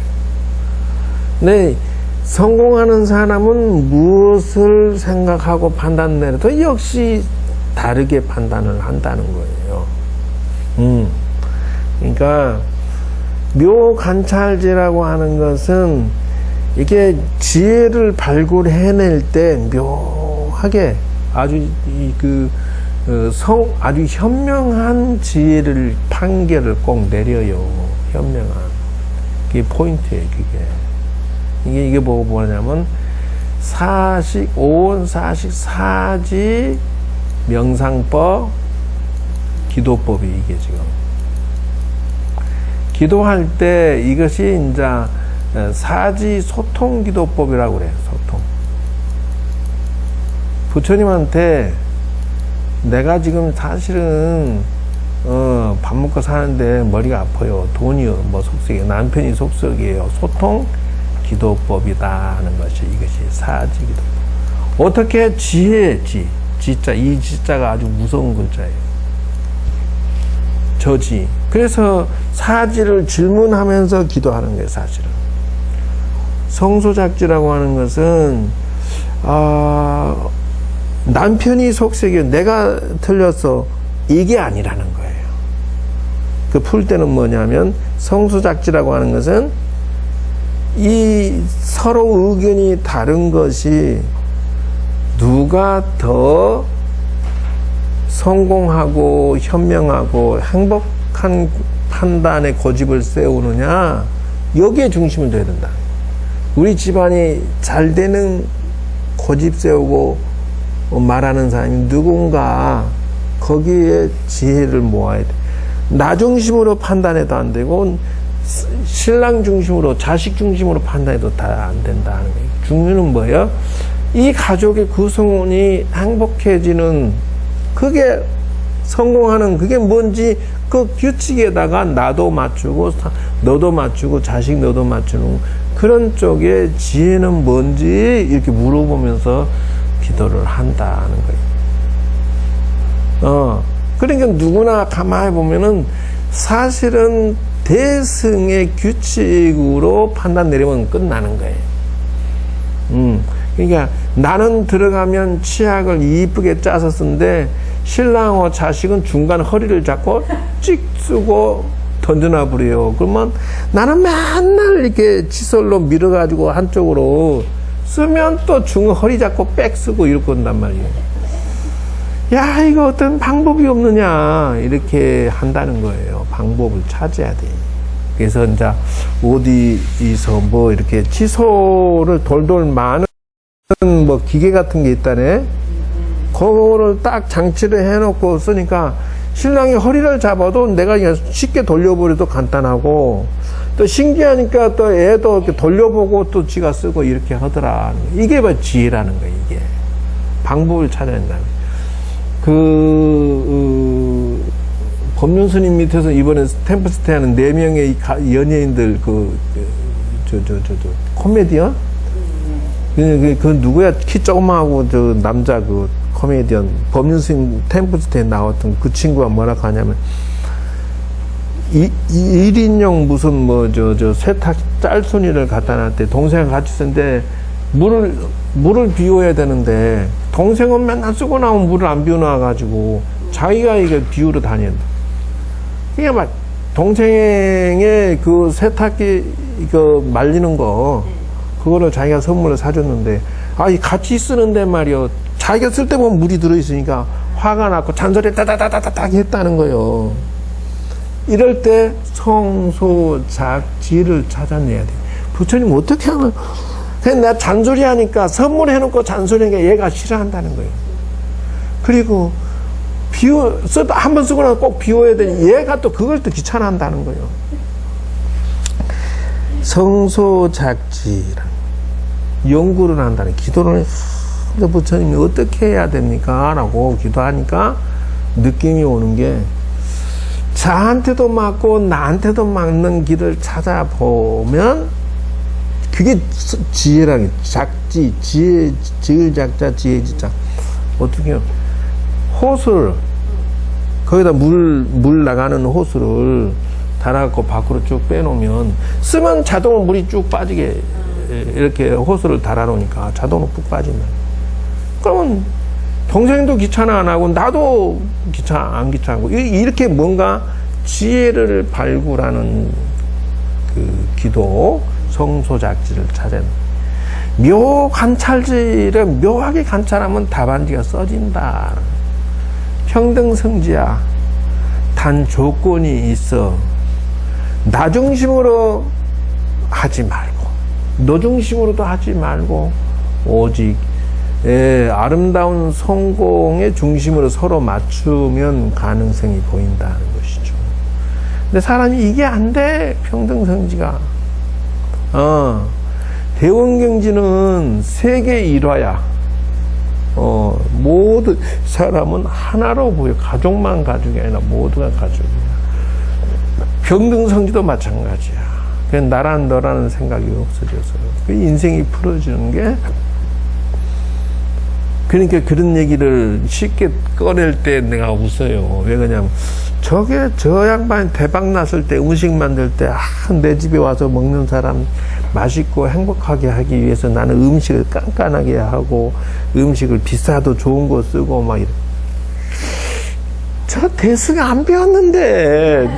네, 성공하는 사람은 무엇을 생각하고 판단 내려도 역시 다르게 판단을 한다는 거예요. 그러니까 묘관찰지라고 하는 것은 이게 지혜를 발굴해낼 때 묘하게 아주 아주 현명한 지혜를 판결을 꼭 내려요. 현명한. 그게 포인트예요, 그게. 이게 뭐냐면, 사식, 오온, 사식, 사지, 명상법, 기도법이 이게 지금. 기도할 때 이것이 이제 사지 소통 기도법이라고 그래요, 소통. 부처님한테 내가 지금 사실은 밥 먹고 사는데 머리가 아파요. 돈이 뭐 속썩이에요. 남편이 속썩이에요. 소통 기도법이다 하는 것이 이것이 사지 기도법. 어떻게 지자 이 지자가 아주 무서운 글자예요. 저지. 그래서 사지를 질문하면서 기도하는 거예요, 사실은. 성소작지라고 하는 것은 남편이 속색이요. 내가 틀렸어. 이게 아니라는 거예요. 그 풀 때는 뭐냐면 성소작지라고 하는 것은 이 서로 의견이 다른 것이 누가 더 성공하고 현명하고 행복한 판단의 고집을 세우느냐 여기에 중심을 둬야 된다. 우리 집안이 잘 되는 고집 세우고 말하는 사람이 누군가 거기에 지혜를 모아야 돼. 나 중심으로 판단해도 안 되고 신랑 중심으로 자식 중심으로 판단해도 다 안 된다는 거예요. 중요는 뭐예요? 이 가족의 구성원이 행복해지는 그게 성공하는 그게 뭔지 그 규칙에다가 나도 맞추고 너도 맞추고 자식 너도 맞추는 그런 쪽에 지혜는 뭔지 이렇게 물어보면서 기도를 한다는 거예요. 그러니까 누구나 가만히 보면은 사실은 대승의 규칙으로 판단 내리면 끝나는 거예요. 그러니까 나는 들어가면 치약을 이쁘게 짜서 쓴데 신랑하고 자식은 중간 허리를 잡고 찍 쓰고 던져놔 버려요. 그러면 나는 맨날 이렇게 칫솔로 밀어가지고 한쪽으로 쓰면 또 허리 잡고 빽 쓰고 이럴 건단 말이에요. 야, 이거 어떤 방법이 없느냐 이렇게 한다는 거예요. 방법을 찾아야 돼. 그래서 이제 어디서 뭐 이렇게 칫솔을 돌돌 많은 뭐 기계 같은 게 있다네. 그거를 딱 장치를 해놓고 쓰니까 신랑이 허리를 잡아도 내가 그냥 쉽게 돌려버려도 간단하고 또 신기하니까 또 애도 이렇게 돌려보고 또 지가 쓰고 이렇게 하더라. 이게 뭐 지혜라는 거예요. 이게 방법을 찾아야 된다는 거예요. 법륜 스님 밑에서 이번에 템플스테 하는 4명의 연예인들 코미디언? 그 누구야? 키 조그마하고 저 남자 그 코미디언 법륜스님 템플스테이 나왔던 그 친구가 뭐라 하냐면 1인용 무슨 뭐 저 세탁 짤순이를 갖다 놨대. 동생을 같이 쓰는데 물을 비워야 되는데 동생은 맨날 쓰고 나오면 물을 안 비워놔가지고 자기가 이게 비우러 다닌다. 이게 막 동생의 그 세탁기 이거 말리는 거 그거를 자기가 선물로 사줬는데 이 같이 쓰는데 말이요. 자기가 쓸 때 보면 물이 들어있으니까 화가 났고 잔소리 따다다다닥 했다는 거예요. 이럴 때 성소작지를 찾아내야 돼. 부처님 어떻게 하면 그냥 내가 잔소리 하니까 선물해놓고 잔소리 하니까 얘가 싫어한다는 거예요. 그리고 한 번 쓰고 나서 꼭 비워야 되니 얘가 또 그걸 또 귀찮아한다는 거예요. 성소작지란 연구를 한다는 기도를 부처님이 어떻게 해야 됩니까? 라고 기도하니까 느낌이 오는 게 자한테도 맞고 나한테도 맞는 길을 찾아보면 그게 지혜라는 작지 지혜 지을 작자 지혜 지자 어떻게 해요? 호수를 거기다 물 나가는 호수를 달아갖고 밖으로 쭉 빼놓으면 쓰면 자동으로 물이 쭉 빠지게 이렇게 호수를 달아놓으니까 자동으로 푹 빠진다. 그러면 동생도 귀찮아 안 하고 나도 안 귀찮고 이렇게 뭔가 지혜를 발굴하는 그 기도 성소작지를 찾아내. 묘관찰지를 묘하게 관찰하면 답안지가 써진다. 평등성지야. 단 조건이 있어. 나 중심으로 하지 말고 너 중심으로도 하지 말고 오직 아름다운 성공의 중심으로 서로 맞추면 가능성이 보인다는 것이죠. 근데 사람이 이게 안 돼. 평등성지가. 대원경지는 세계 일화야. 모두 사람은 하나로 보여. 가족만 가족이 아니라 모두가 가족이야. 평등성지도 마찬가지야. 그냥 나란 너라는 생각이 없어져서 그 인생이 풀어지는 게. 그러니까 그런 얘기를 쉽게 꺼낼 때 내가 웃어요. 왜 그러냐면 저 양반이 대박 났을 때 음식 만들 때 내 집에 와서 먹는 사람 맛있고 행복하게 하기 위해서 나는 음식을 깐깐하게 하고 음식을 비싸도 좋은 거 쓰고 막 이래. 저 대승 안 배웠는데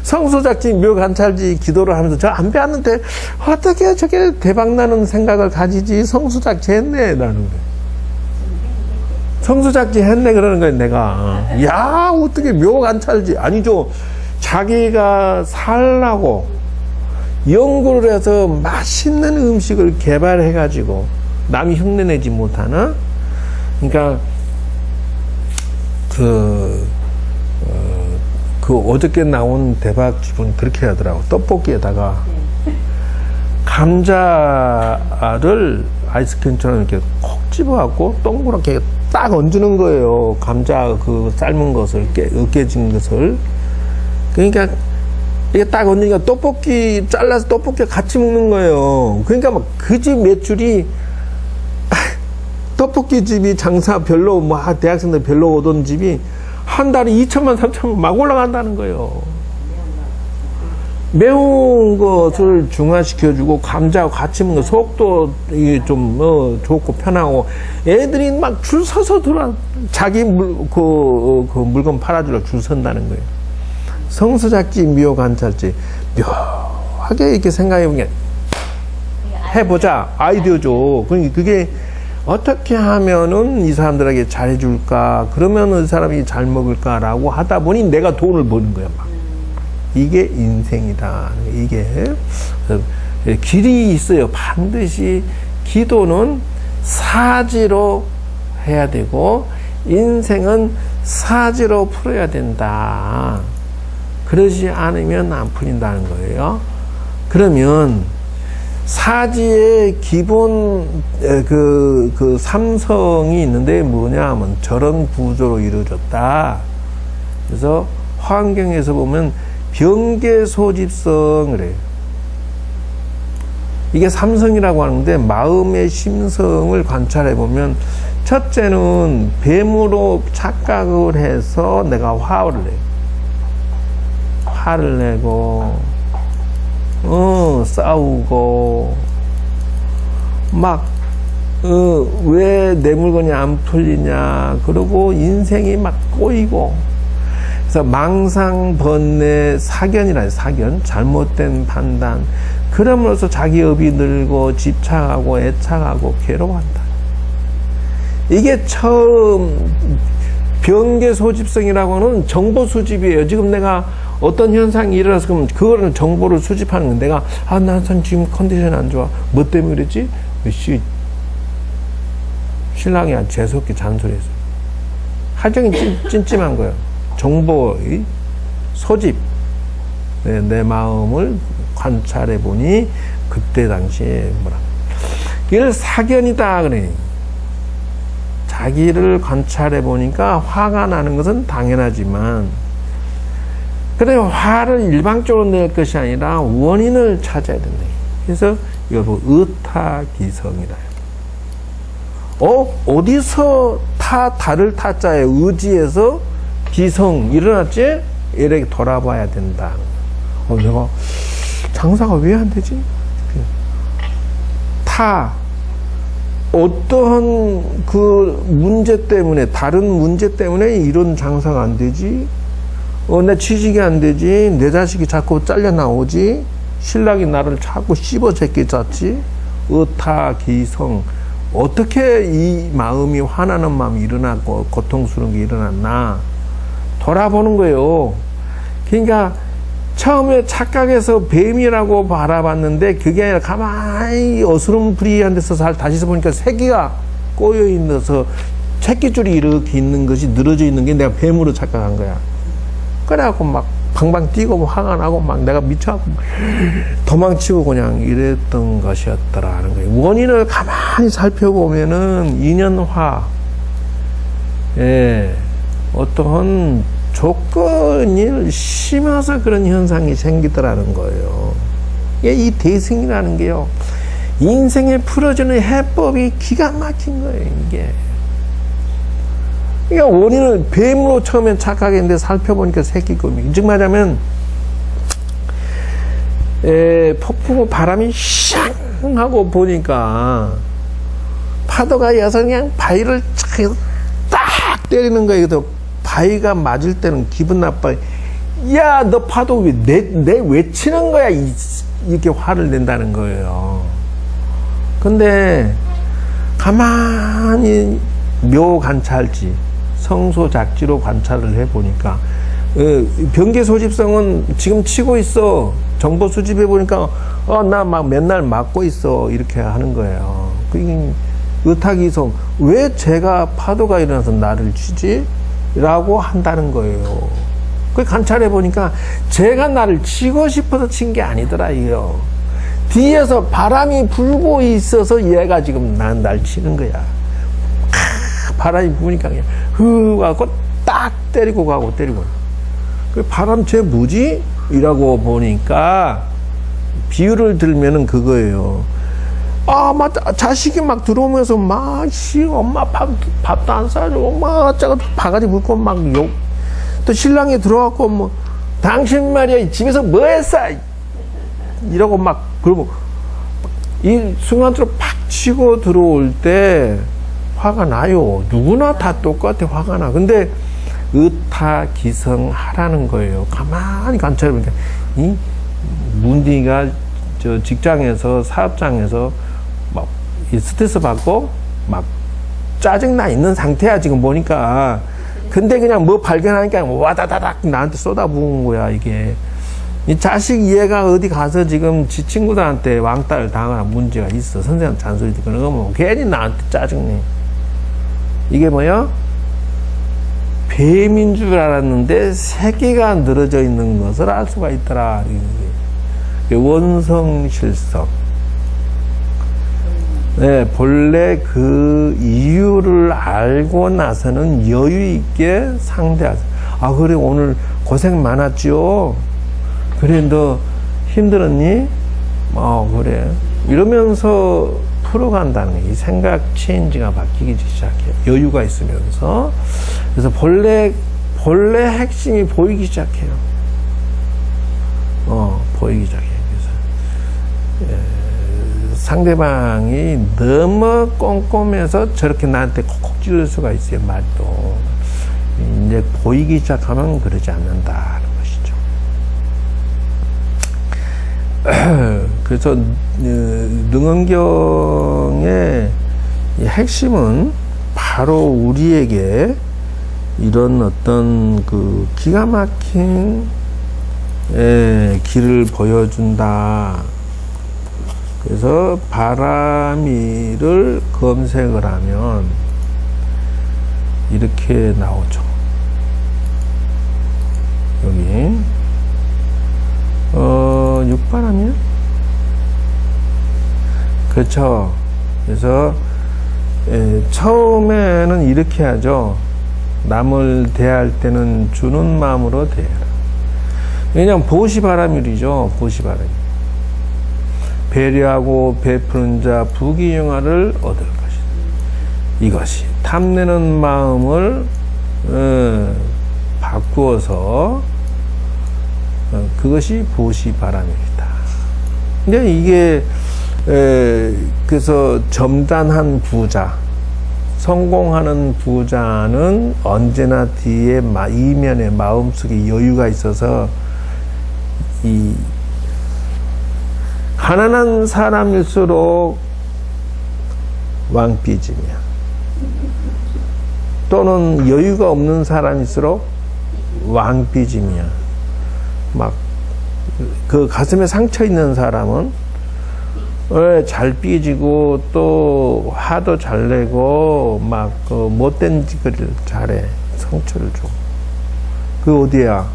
성소작지 묘관찰지 기도를 하면서 저 안 배웠는데 어떻게 저게 대박나는 생각을 가지지. 성소작지 했네 라는 거예요. 성소작지 했네 그러는 거예요. 내가 야 어떻게 묘관찰지. 아니죠. 자기가 살라고 연구를 해서 맛있는 음식을 개발해 가지고 남이 흉내내지 못하는. 그러니까 그 어저께 나온 대박집은 그렇게 하더라고. 떡볶이에다가 감자를 아이스크림처럼 이렇게 콕 집어갖고 동그랗게 딱 얹는 거예요. 감자 그 삶은 것을 으깨진 것을. 그러니까 이게 딱 얹으니까 떡볶이 잘라서 떡볶이 같이 먹는 거예요. 그러니까 막 그 집 매출이 떡볶이 집이 장사 별로 대학생들 별로 오던 집이 한 달에 2천만 3천만 막 올라간다는 거예요. 매운 것을 중화시켜주고 감자하고 같이 먹는 속도 이게 좀 좋고 편하고 애들이 막 줄 서서 자기 물건 팔아주러 줄 선다는 거예요. 성소작지 묘관찰지 묘하게 이렇게 생각해보면 해보자. 아이디어죠. 그러니까 그게 어떻게 하면은 이 사람들에게 잘해줄까, 그러면 이 사람이 잘 먹을까라고 하다 보니 내가 돈을 버는 거야 막. 이게 인생이다. 이게 길이 있어요. 반드시 기도는 사지로 해야 되고 인생은 사지로 풀어야 된다. 그러지 않으면 안 풀린다는 거예요. 그러면 사지의 기본 그 삼성이 있는데 뭐냐 하면 저런 구조로 이루어졌다. 그래서 화엄경에서 보면 병계소집성 그래요. 이게 삼성이라고 하는데 마음의 심성을 관찰해 보면 첫째는 뱀으로 착각을 해서 내가 화를 내요. 화를 내고 싸우고 막 왜 내 물건이 안 풀리냐 그러고 인생이 막 꼬이고 그래서 망상, 번뇌, 사견이라 사견, 잘못된 판단 그러면서 자기 업이 늘고 집착하고 애착하고 괴로워한다. 이게 처음 병계 소집성이라고 하는 정보 수집이에요. 지금 내가 어떤 현상이 일어나서 그러면 그거는 정보를 수집하는 건 내가 나 지금 컨디션 안 좋아. 뭐 때문에 그랬지? 신랑이 재수없게 잔소리했어요. 하정이 찜찜한 거예요. 정보의 소집. 내 마음을 관찰해 보니 그때 당시에 이걸 사견이다 그래. 자기를 관찰해 보니까 화가 나는 것은 당연하지만 그래 화를 일방적으로 낼 것이 아니라 원인을 찾아야 된다. 그래서 이걸 보고 의타기성이다. 어디서 다를 타자에 의지해서 기성 일어났지? 이렇게 돌아봐야 된다. 내가 장사가 왜 안 되지? 어떠한 그 문제 때문에 다른 문제 때문에 이런 장사가 안 되지? 내 취직이 안 되지? 내 자식이 자꾸 잘려 나오지? 신랑이 나를 자꾸 씹어 제끼 짰지? 의타기성 어떻게 이 마음이 화나는 마음이 일어나고 고통스러운 게 일어났나 돌아보는 거예요. 그러니까 처음에 착각해서 뱀이라고 바라봤는데 그게 아니라 가만히 어스름부리한 데서 다시 보니까 새끼가 꼬여 있어서 새끼줄이 이렇게 있는 것이 늘어져 있는 게 내가 뱀으로 착각한 거야. 그래갖고 막 방방 뛰고 화가 나고 막 내가 미쳐갖고 도망치고 그냥 이랬던 것이었더라 하는 거예요. 원인을 가만히 살펴보면은 인연화, 어떠한 조건이 심해서 그런 현상이 생기더라는 거예요. 이 대승이라는 게요. 인생에 풀어주는 해법이 기가 막힌 거예요, 이게. 그러니까 원인을 뱀으로 처음엔 착각했는데 살펴보니까 새끼껌이. 즉 말하면, 폭풍우 바람이 샹! 하고 보니까 파도가 여서 그냥 바위를 딱 때리는 거예요. 바위가 맞을 때는 기분 나빠. 야, 너 파도 왜 치는 거야? 이렇게 화를 낸다는 거예요. 근데 가만히 묘관찰지, 성소작지로 관찰을 해보니까 병계 소집성은 지금 치고 있어. 정보 수집해 보니까 나 막 맨날 맞고 있어. 이렇게 하는 거예요. 의타기성, 왜 제가 파도가 일어나서 나를 치지? 라고 한다는 거예요. 그 관찰해 보니까 제가 나를 치고 싶어서 친 게 아니더라 이요. 뒤에서 바람이 불고 있어서 얘가 지금 날 치는 거야. 바람이 부니까 그냥 흐 하고 딱 때리고 가고 때리고. 그 바람 쟤 뭐지? 이라고 보니까 비유를 들면은 그거예요. 자식이 막 들어오면서 엄마 밥도 안 사주고 바가지 물고 막 욕. 또 신랑이 들어와갖고 당신 말이야 집에서 뭐 했어? 이러고 막 그러고 이 순간적으로 팍 치고 들어올 때 화가 나요. 누구나 다 똑같아 화가 나. 근데 의타기성하라는 거예요. 가만히 관찰해보니까 이 문디가 저 직장에서 사업장에서 막 스트레스 받고 막 짜증나 있는 상태야 지금 보니까. 근데 그냥 뭐 발견하니까 와다다닥 나한테 쏟아부은 거야 이게. 이 자식 얘가 어디 가서 지금 지 친구들한테 왕따를 당하는 문제가 있어. 선생님한테 잔소리 듣고 그러면 괜히 나한테 짜증내. 이게 뭐야? 뱀인 줄 알았는데 새끼가 늘어져 있는 것을 알 수가 있더라. 원성실성. 네, 본래 그 이유를 알고 나서는 여유 있게 상대하세요. 그래, 오늘 고생 많았죠? 그래, 너 힘들었니? 그래. 이러면서 풀어간다는 거예요. 이 생각 체인지가 바뀌기 시작해요. 여유가 있으면서. 그래서 본래 핵심이 보이기 시작해요. 보이기 시작해요. 그래서 상대방이 너무 꼼꼼해서 저렇게 나한테 콕콕 찔릴 수가 있어요. 말도. 이제 보이기 시작하면 그러지 않는다는 것이죠. 그래서 능언경의 핵심은 바로 우리에게 이런 어떤 그 기가 막힌 길을 보여준다. 그래서 바람이를 검색을 하면 이렇게 나오죠. 여기 육바람이요? 그렇죠. 그래서 처음에는 이렇게 하죠. 남을 대할 때는 주는 마음으로 대해라. 왜냐하면 보시바람일이죠. 보시바람. 배려하고 베푸는 자 부귀영화를 얻을 것이다. 이것이 탐내는 마음을 바꾸어서 그것이 보시바람입니다. 근데 이게 그래서 점단한 부자, 성공하는 부자는 언제나 뒤에 이면에 마음속에 여유가 있어서 이 가난한 사람일수록 왕삐짐이야. 또는 여유가 없는 사람일수록 왕삐짐이야. 막 그 가슴에 상처 있는 사람은 잘 삐지고 또 화도 잘 내고 막 그 못된 짓을 잘해. 상처를 줘. 그 어디야?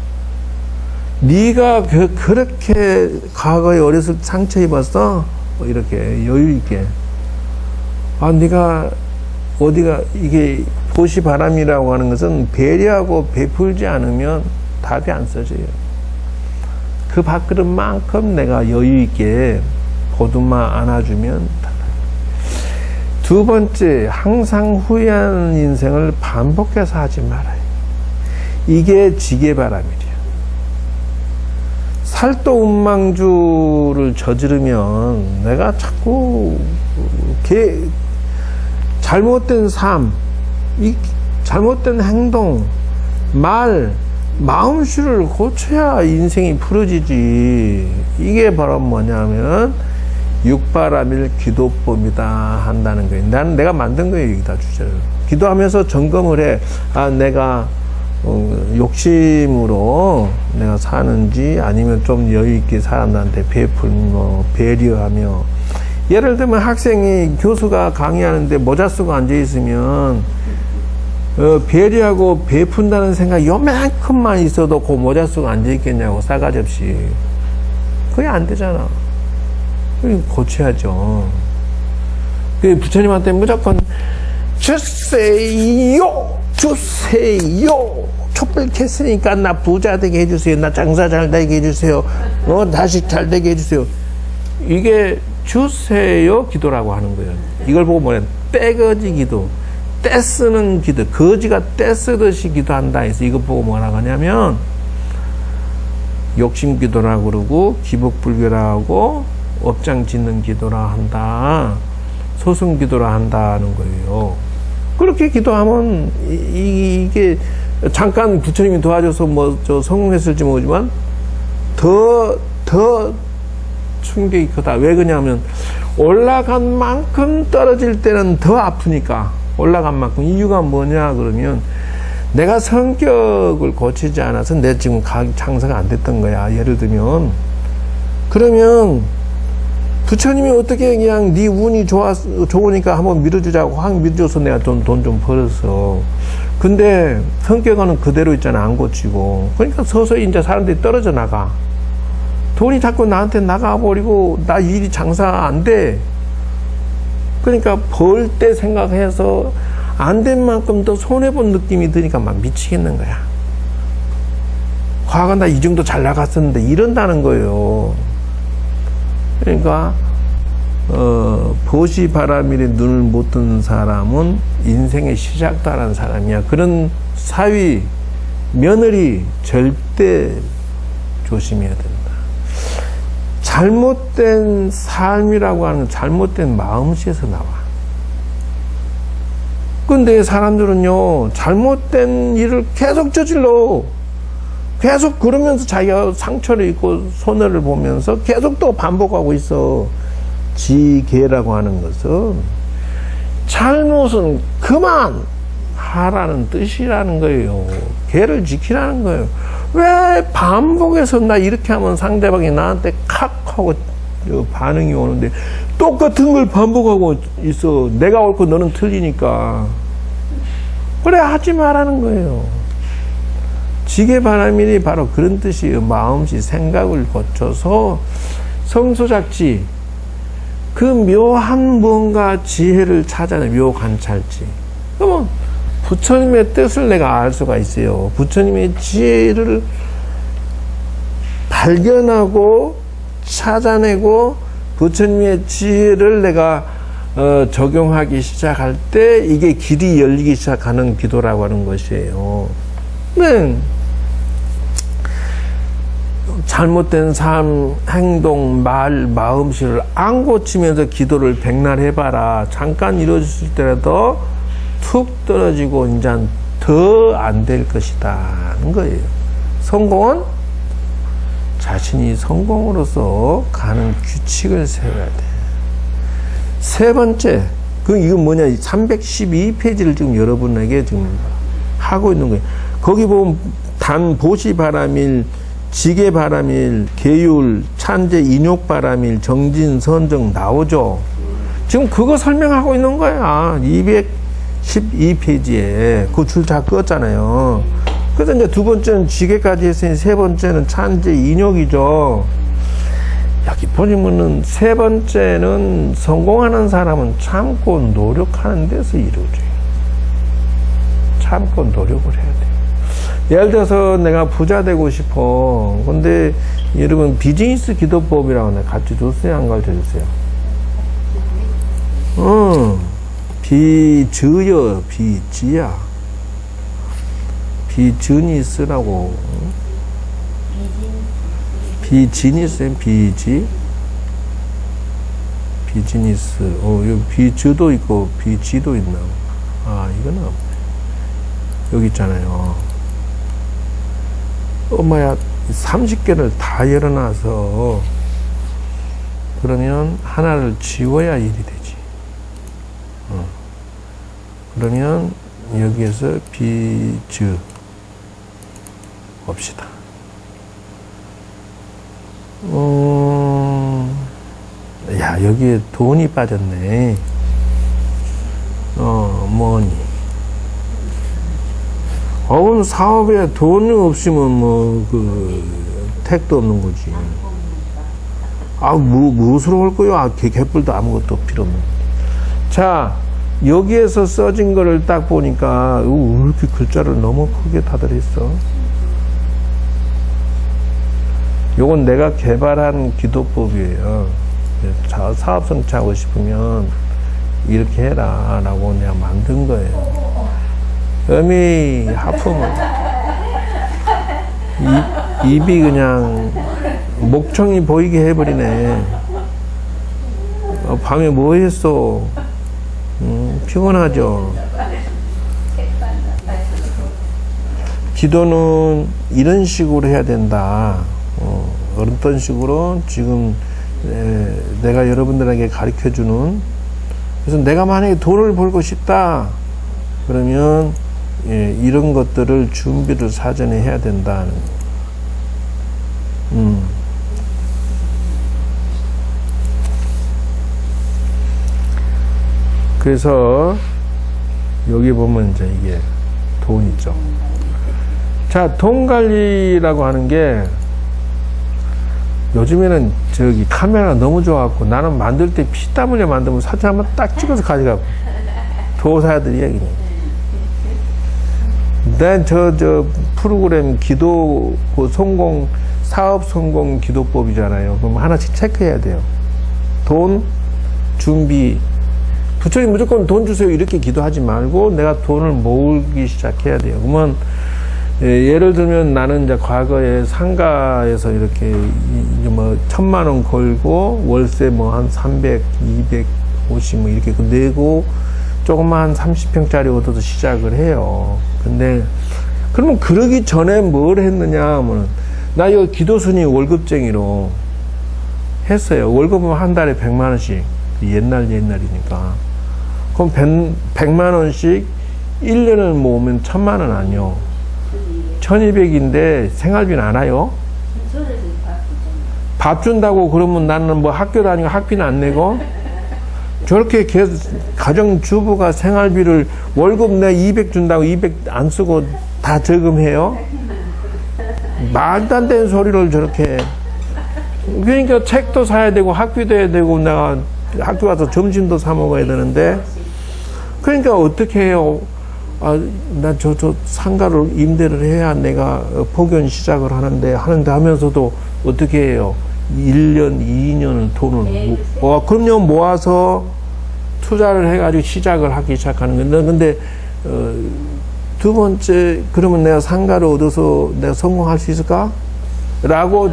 네가 그렇게 과거에 어렸을 때 상처 입었어? 이렇게 여유 있게. 네가 어디가 이게 보시바람이라고 하는 것은 배려하고 베풀지 않으면 답이 안 써져요. 그 밥그릇만큼 내가 여유 있게 보듬어 안아주면 달라요. 두 번째, 항상 후회하는 인생을 반복해서 하지 말아요. 이게 지게바람이래요. 살도운망주를 저지르면 내가 자꾸 잘못된 삶, 잘못된 행동, 마음씨를 고쳐야 인생이 풀어지지. 이게 바로 뭐냐면 육바람일 기도법이다 한다는 거예요. 내가 만든 거예요. 여기다 주제를. 기도하면서 점검을 해. 내가 욕심으로 내가 사는지 아니면 좀 여유 있게 사람들한테 베풀며 배려하며. 예를 들면 학생이 교수가 강의하는데 모자 쓰고 앉아 있으면 배려하고 베푼다는 생각 요만큼만 있어도 그 모자 쓰고 앉아 있겠냐고. 싸가지 없이. 그게 안 되잖아. 고쳐야죠. 부처님한테 무조건 주세요 촛불 켰으니까 나 부자 되게 해주세요. 나 장사 잘 되게 해주세요. 다시 잘 되게 해주세요. 이게 주세요 기도라고 하는 거예요. 이걸 보고 뭐래? 떼거지 기도. 떼쓰는 기도. 거지가 떼쓰듯이 기도한다 해서 이거 보고 뭐라고 하냐면 욕심 기도라고 그러고 기복불교라고 업장 짓는 기도라 한다. 소승 기도라 한다는 거예요. 그렇게 기도하면 이게 잠깐 부처님이 도와줘서 성공했을지 모르지만 더 충격이 크다. 왜 그러냐면 올라간 만큼 떨어질 때는 더 아프니까. 올라간 만큼. 이유가 뭐냐 그러면 내가 성격을 고치지 않아서 내 지금 장사가 안 됐던 거야. 예를 들면 그러면 부처님이 어떻게 그냥 네 운이 좋으니까 한번 밀어주자고 확 밀어줘서 내가 돈 좀 벌었어. 근데 성격은 그대로 있잖아. 안 고치고. 그러니까 서서히 이제 사람들이 떨어져 나가. 돈이 자꾸 나한테 나가버리고 나 일이 장사 안 돼. 그러니까 벌 때 생각해서 안 된 만큼 더 손해본 느낌이 드니까 막 미치겠는 거야. 과거 나 이 정도 잘 나갔었는데 이런다는 거예요. 그러니까 보시바라밀에 눈을 못 뜬 사람은 인생의 시작도 안 한 사람이야. 그런 사위, 며느리 절대 조심해야 된다. 잘못된 삶이라고 하는 잘못된 마음씨에서 나와. 근데 사람들은요, 잘못된 일을 계속 저질러. 계속 그러면서 자기가 상처를 입고 손해를 보면서 계속 또 반복하고 있어. 지계라고 하는 것은 잘못은 그만 하라는 뜻이라는 거예요. 계를 지키라는 거예요. 왜 반복해서 나 이렇게 하면 상대방이 나한테 칵 하고 반응이 오는데 똑같은 걸 반복하고 있어. 내가 옳고 너는 틀리니까. 그래 하지 말라는 거예요. 지계바라밀이 바로 그런 뜻이에요. 마음씨, 생각을 거쳐서 성소작지, 그 묘한 뭔가 지혜를 찾아내, 묘관찰지. 그러면 부처님의 뜻을 내가 알 수가 있어요. 부처님의 지혜를 발견하고 찾아내고 부처님의 지혜를 내가 적용하기 시작할 때 이게 길이 열리기 시작하는 기도라고 하는 것이에요. 네. 잘못된 삶, 행동, 말, 마음씨를 안 고치면서 기도를 백날 해봐라. 잠깐 이루어졌을 때라도 툭 떨어지고 이제 더 안 될 것이다는 거예요. 성공은 자신이 성공으로서 가는 규칙을 세워야 돼. 세 번째, 이건 뭐냐? 312페이지를 지금 여러분에게 지금 하고 있는 거예요. 거기 보면 보시바라밀, 지계바라밀, 계율, 찬제, 인욕바라밀, 정진, 선정 나오죠. 지금 그거 설명하고 있는 거야. 212페이지에 그 줄 다 끄었잖아요. 그래서 이제 두 번째는 지계까지 했으니 세 번째는 찬제, 인욕이죠. 여기 보시면은 세 번째는 성공하는 사람은 참고 노력하는 데서 이루어져요. 참고 노력을 해야 돼. 예를 들어서 내가 부자 되고 싶어. 근데 여러분 비즈니스 기도법이라고 내가 같이 줬어요? 안 가르쳐 줬어요? 비즈여, 비지야. 비즈니스라고. 비즈니스엔 비지. 비즈니스. 여기 비즈도 있고 비지도 있나? 이거는 여기 있잖아요. 엄마야, 30개를 다 열어놔서 그러면 하나를 지워야 일이 되지. 그러면 여기에서 비즈 봅시다. 야, 여기에 돈이 빠졌네. 머니. 사업에 돈이 없으면 택도 없는 거지. 무엇으로 할 거요? 개뿔도 아무것도 필요 없는 거지. 자, 여기에서 써진 거를 딱 보니까, 왜 이렇게 글자를 너무 크게 다들 했어? 요건 내가 개발한 기도법이에요. 사업 성취하고 싶으면 이렇게 해라 라고 내가 만든 거예요. 음이 하품은 입이 그냥 목청이 보이게 해버리네. 밤에 뭐 했어? 피곤하죠. 기도는 이런 식으로 해야 된다. 어떤 식으로 지금 내가 여러분들에게 가르쳐주는, 그래서 내가 만약에 돈을 벌고 싶다 그러면 이런 것들을 준비를 사전에 해야 된다는 그래서 여기 보면 이제 이게 돈 있죠. 자, 돈 관리라고 하는 게 요즘에는 카메라가 너무 좋아갖고 나는 만들 때 피땀 흘려 만들면 사진 한번 딱 찍어서 가져가고 도사들이야 그냥. 난 저 프로그램 기도 사업 성공 기도법이잖아요. 그럼 하나씩 체크해야 돼요. 돈, 준비. 부처님 무조건 돈 주세요 이렇게 기도하지 말고 내가 돈을 모으기 시작해야 돼요. 그러면 예를 들면 나는 이제 과거에 상가에서 이렇게 뭐 1,000만 원 걸고 월세 뭐 한 300, 250 뭐 이렇게 내고 조그만 30평짜리 얻어서 시작을 해요. 근데 그러면 그러기 전에 뭘 했느냐 하면 나 이거 기도순이 월급쟁이로 했어요. 월급은 한 달에 100만 원씩. 옛날이니까. 그럼 100만 원씩 1년을 모으면 1,000만 원 아니요. 1,200인데 생활비는 안 와요? 밥 준다고 그러면 나는 뭐 학교 다니고 학비는 안 내고 저렇게 계속 가정주부가 생활비를 월급 내 200 준다고 200 안 쓰고 다 저금해요? 말도 안 되는 소리를 저렇게. 그러니까 책도 사야 되고 학비도 해야 되고 내가 학교 가서 점심도 사 먹어야 되는데 그러니까 어떻게 해요? 아, 나 저 상가를 임대를 해야 내가 폭연 시작을 하는데 하면서도 어떻게 해요? 1년, 2년을 돈을 그럼요 모아서 투자를 해가지고 시작을 하기 시작하는 건데 근데 두 번째 그러면 내가 상가를 얻어서 내가 성공할 수 있을까? 라고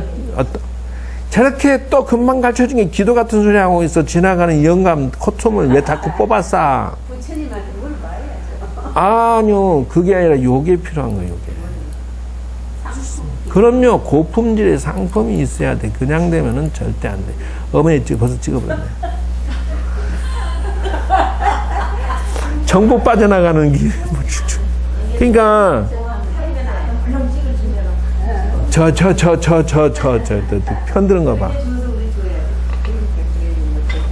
저렇게 또 금방 가르쳐준 게 기도 같은 소리 하고 있어. 지나가는 영감 코톰을 왜 자꾸 뽑았어? 부처님한테 물어봐야죠. 아니요. 그게 아니라 요게 필요한 거예요. 요게. 그럼요. 고품질의 상품이 있어야 돼. 그냥 되면은 절대 안 돼. 어머니 벌써 찍어버렸네. 정보 빠져나가는 게 그러니까 편드는 거 봐.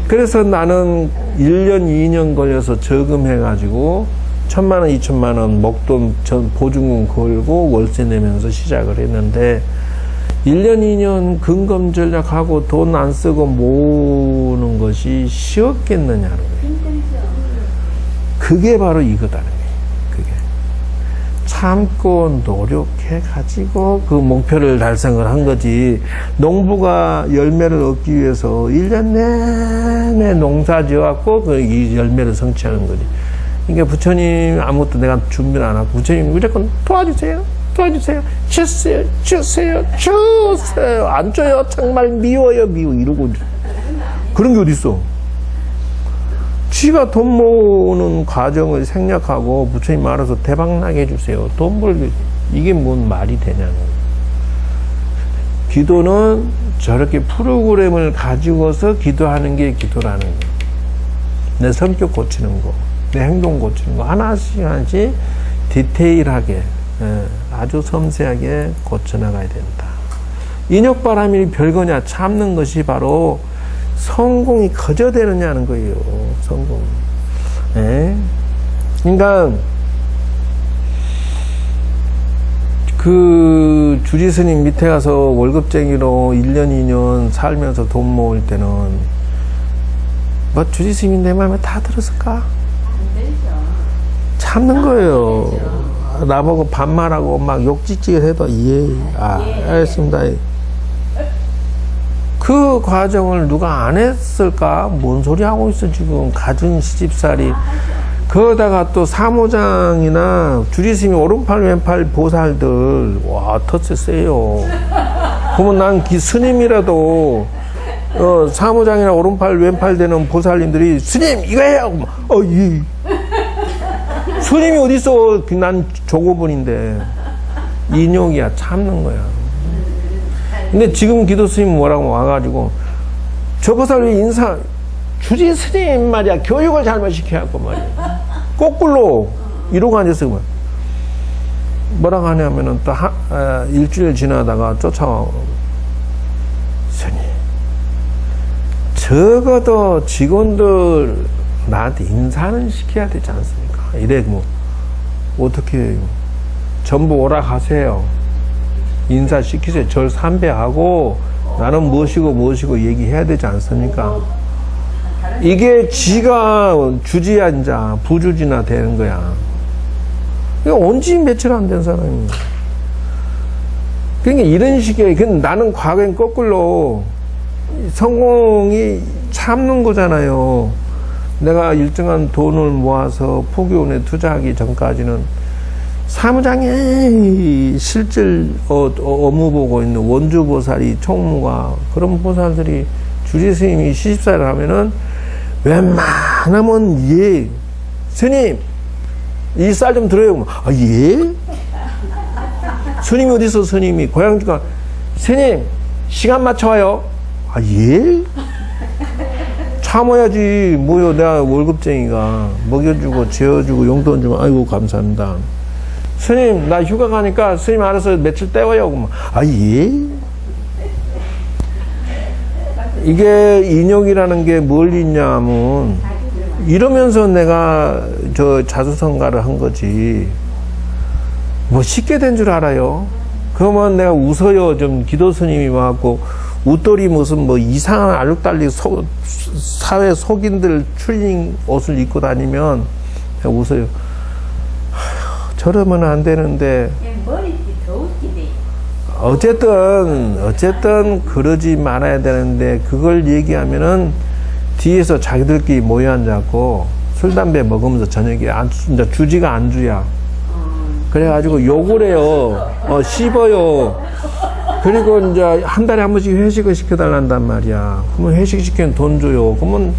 그래서 나는 1년, 2년 걸려서 저금해가지고 1,000만 원, 2,000만 원 목돈 보증금 걸고 월세 내면서 시작을 했는데 1년, 2년 근검 전략하고 돈 안 쓰고 모으는 것이 쉬웠겠느냐는 거예요. 그게 바로 이거다는 거예요. 그게. 참고 노력해가지고 그 목표를 달성을 한 거지. 농부가 열매를 얻기 위해서 1년 내내 농사 지어갖고 이 열매를 성취하는 거지. 그러니까 부처님 아무것도 내가 준비를 안 하고 부처님 무조건 도와주세요. 주세요. 안 줘요. 정말 미워요. 이러고. 그런 게 어딨어. 지가 돈 모으는 과정을 생략하고 부처님 알아서 대박나게 해주세요. 돈 벌기. 이게 뭔 말이 되냐고. 기도는 저렇게 프로그램을 가지고서 기도하는 게 기도라는 거예요. 내 성격 고치는 거, 내 행동 고치는 거 하나씩 디테일하게 아주 섬세하게 고쳐나가야 된다. 인욕바람이 별거냐 참는 것이 바로 성공이 거저되느냐는 거예요. 성공. 그러니까 그 주지스님 밑에 가서 월급쟁이로 1년, 2년 살면서 돈 모을 때는 뭐 주지스님이 내 마음에 다 들었을까? 안 되죠. 참는 거예요. 나보고 반말하고 막 욕짓짓 해도 알겠습니다. 그 과정을 누가 안 했을까? 뭔 소리 하고 있어 지금. 갖은 시집살이. 그러다가 또 사무장이나 주지스님이 오른팔 왼팔 보살들 와 터치 세요. 그러면 난 스님이라도 사무장이나 오른팔 왼팔 되는 보살님들이 스님 이거 해요. 예. 스님이 어딨어. 난 조고분인데. 인욕이야. 참는 거야. 근데 지금 기도 스님 뭐라고 와가지고 저 보살이 주지 스님 말이야. 교육을 잘못 시켜갖고 말이야. 거꾸로 이러고 앉았어요. 뭐라고 하냐면은 또 일주일 지나다가 쫓아와. 스님 적어도 직원들 나한테 인사는 시켜야 되지 않습니까? 이래 뭐 어떻게 해요? 전부 오락하세요. 인사시키세요. 절 삼배하고 나는 무엇이고 얘기해야 되지 않습니까? 이게 지가 주지야 이제 부주지나 되는 거야. 이거 온지 며칠 안 된 사람이. 그러니까 이런 식의 나는 과거엔 거꾸로 성공이 참는 거잖아요. 내가 일정한 돈을 모아서 포교원에 투자하기 전까지는 사무장에 실질 업무 보고 있는 원주보살이 총무가 그런 보살들이 주지스님이 시집살이를 하면은 웬만하면 예 스님 이 쌀 좀 들어요. 아 예? 스님이 어디 있어? 스님이 고향주가 스님 시간 맞춰와요. 아 예? 참아야지 뭐요. 내가 월급쟁이가 먹여주고 재워주고 용돈 주고 아이고 감사합니다. 스님 나 휴가 가니까 스님 알아서 며칠 때워요. 아 예? 이게 인욕이라는 게 뭘 있냐면 이러면서 내가 저 자수성가를 한 거지 뭐 쉽게 된 줄 알아요. 그러면 내가 웃어요. 좀 기도 스님이 와갖고 웃돌이 무슨 뭐 이상한 알록달리 사회 속인들 추리닝 옷을 입고 다니면 내가 웃어요. 저러면 안 되는데 머리띠 더 웃기네. 어쨌든 그러지 말아야 되는데 그걸 얘기하면은 뒤에서 자기들끼리 모여 앉았고 술 담배 먹으면서 저녁에 이제 주지가 안주야. 그래가지고 욕을 해요. 씹어요. 그리고 이제 한 달에 한 번씩 회식을 시켜달란단 말이야. 그러면 회식 시키면 돈 줘요. 그러면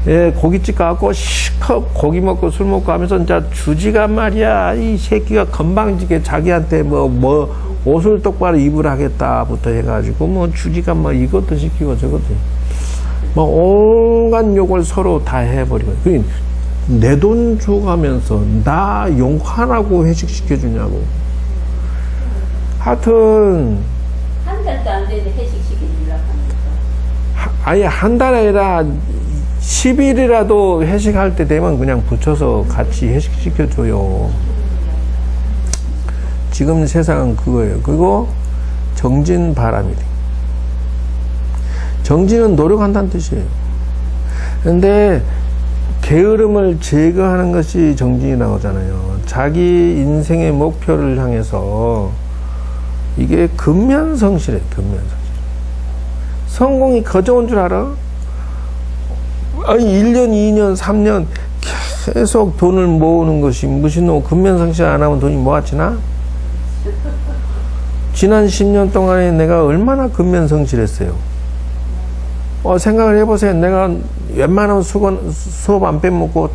예, 고깃집 가고 실컷 고기 먹고 술 먹고 하면서 이제 주지가 말이야. 이 새끼가 건방지게 자기한테 뭐 옷을 똑바로 입으라 하겠다부터 해가지고 뭐 주지가 뭐 이것도 시키고 저것도 뭐 온갖 욕을 서로 다 해버리고 내 돈 줘가면서 나 욕 하나고 회식 시켜주냐고. 하여튼 한 달도 안 되는데 회식 시켜주려고 하니까. 아예 한 달 아니라 10일이라도 회식할 때 되면 그냥 붙여서 같이 회식시켜줘요. 지금 세상은 그거예요. 그리고 정진바람이래. 정진은 노력한다는 뜻이에요. 근데 게으름을 제거하는 것이 정진이라고 하잖아요. 자기 인생의 목표를 향해서 이게 근면성실해요. 근면성실. 성공이 거저온 줄 알아? 아니 1년, 2년, 3년 계속 돈을 모으는 것이 무슨 근면성실 안 하면 돈이 모아지나? 지난 10년 동안에 내가 얼마나 근면성실했어요. 생각을 해보세요. 내가 웬만하면 수업 안 빼먹고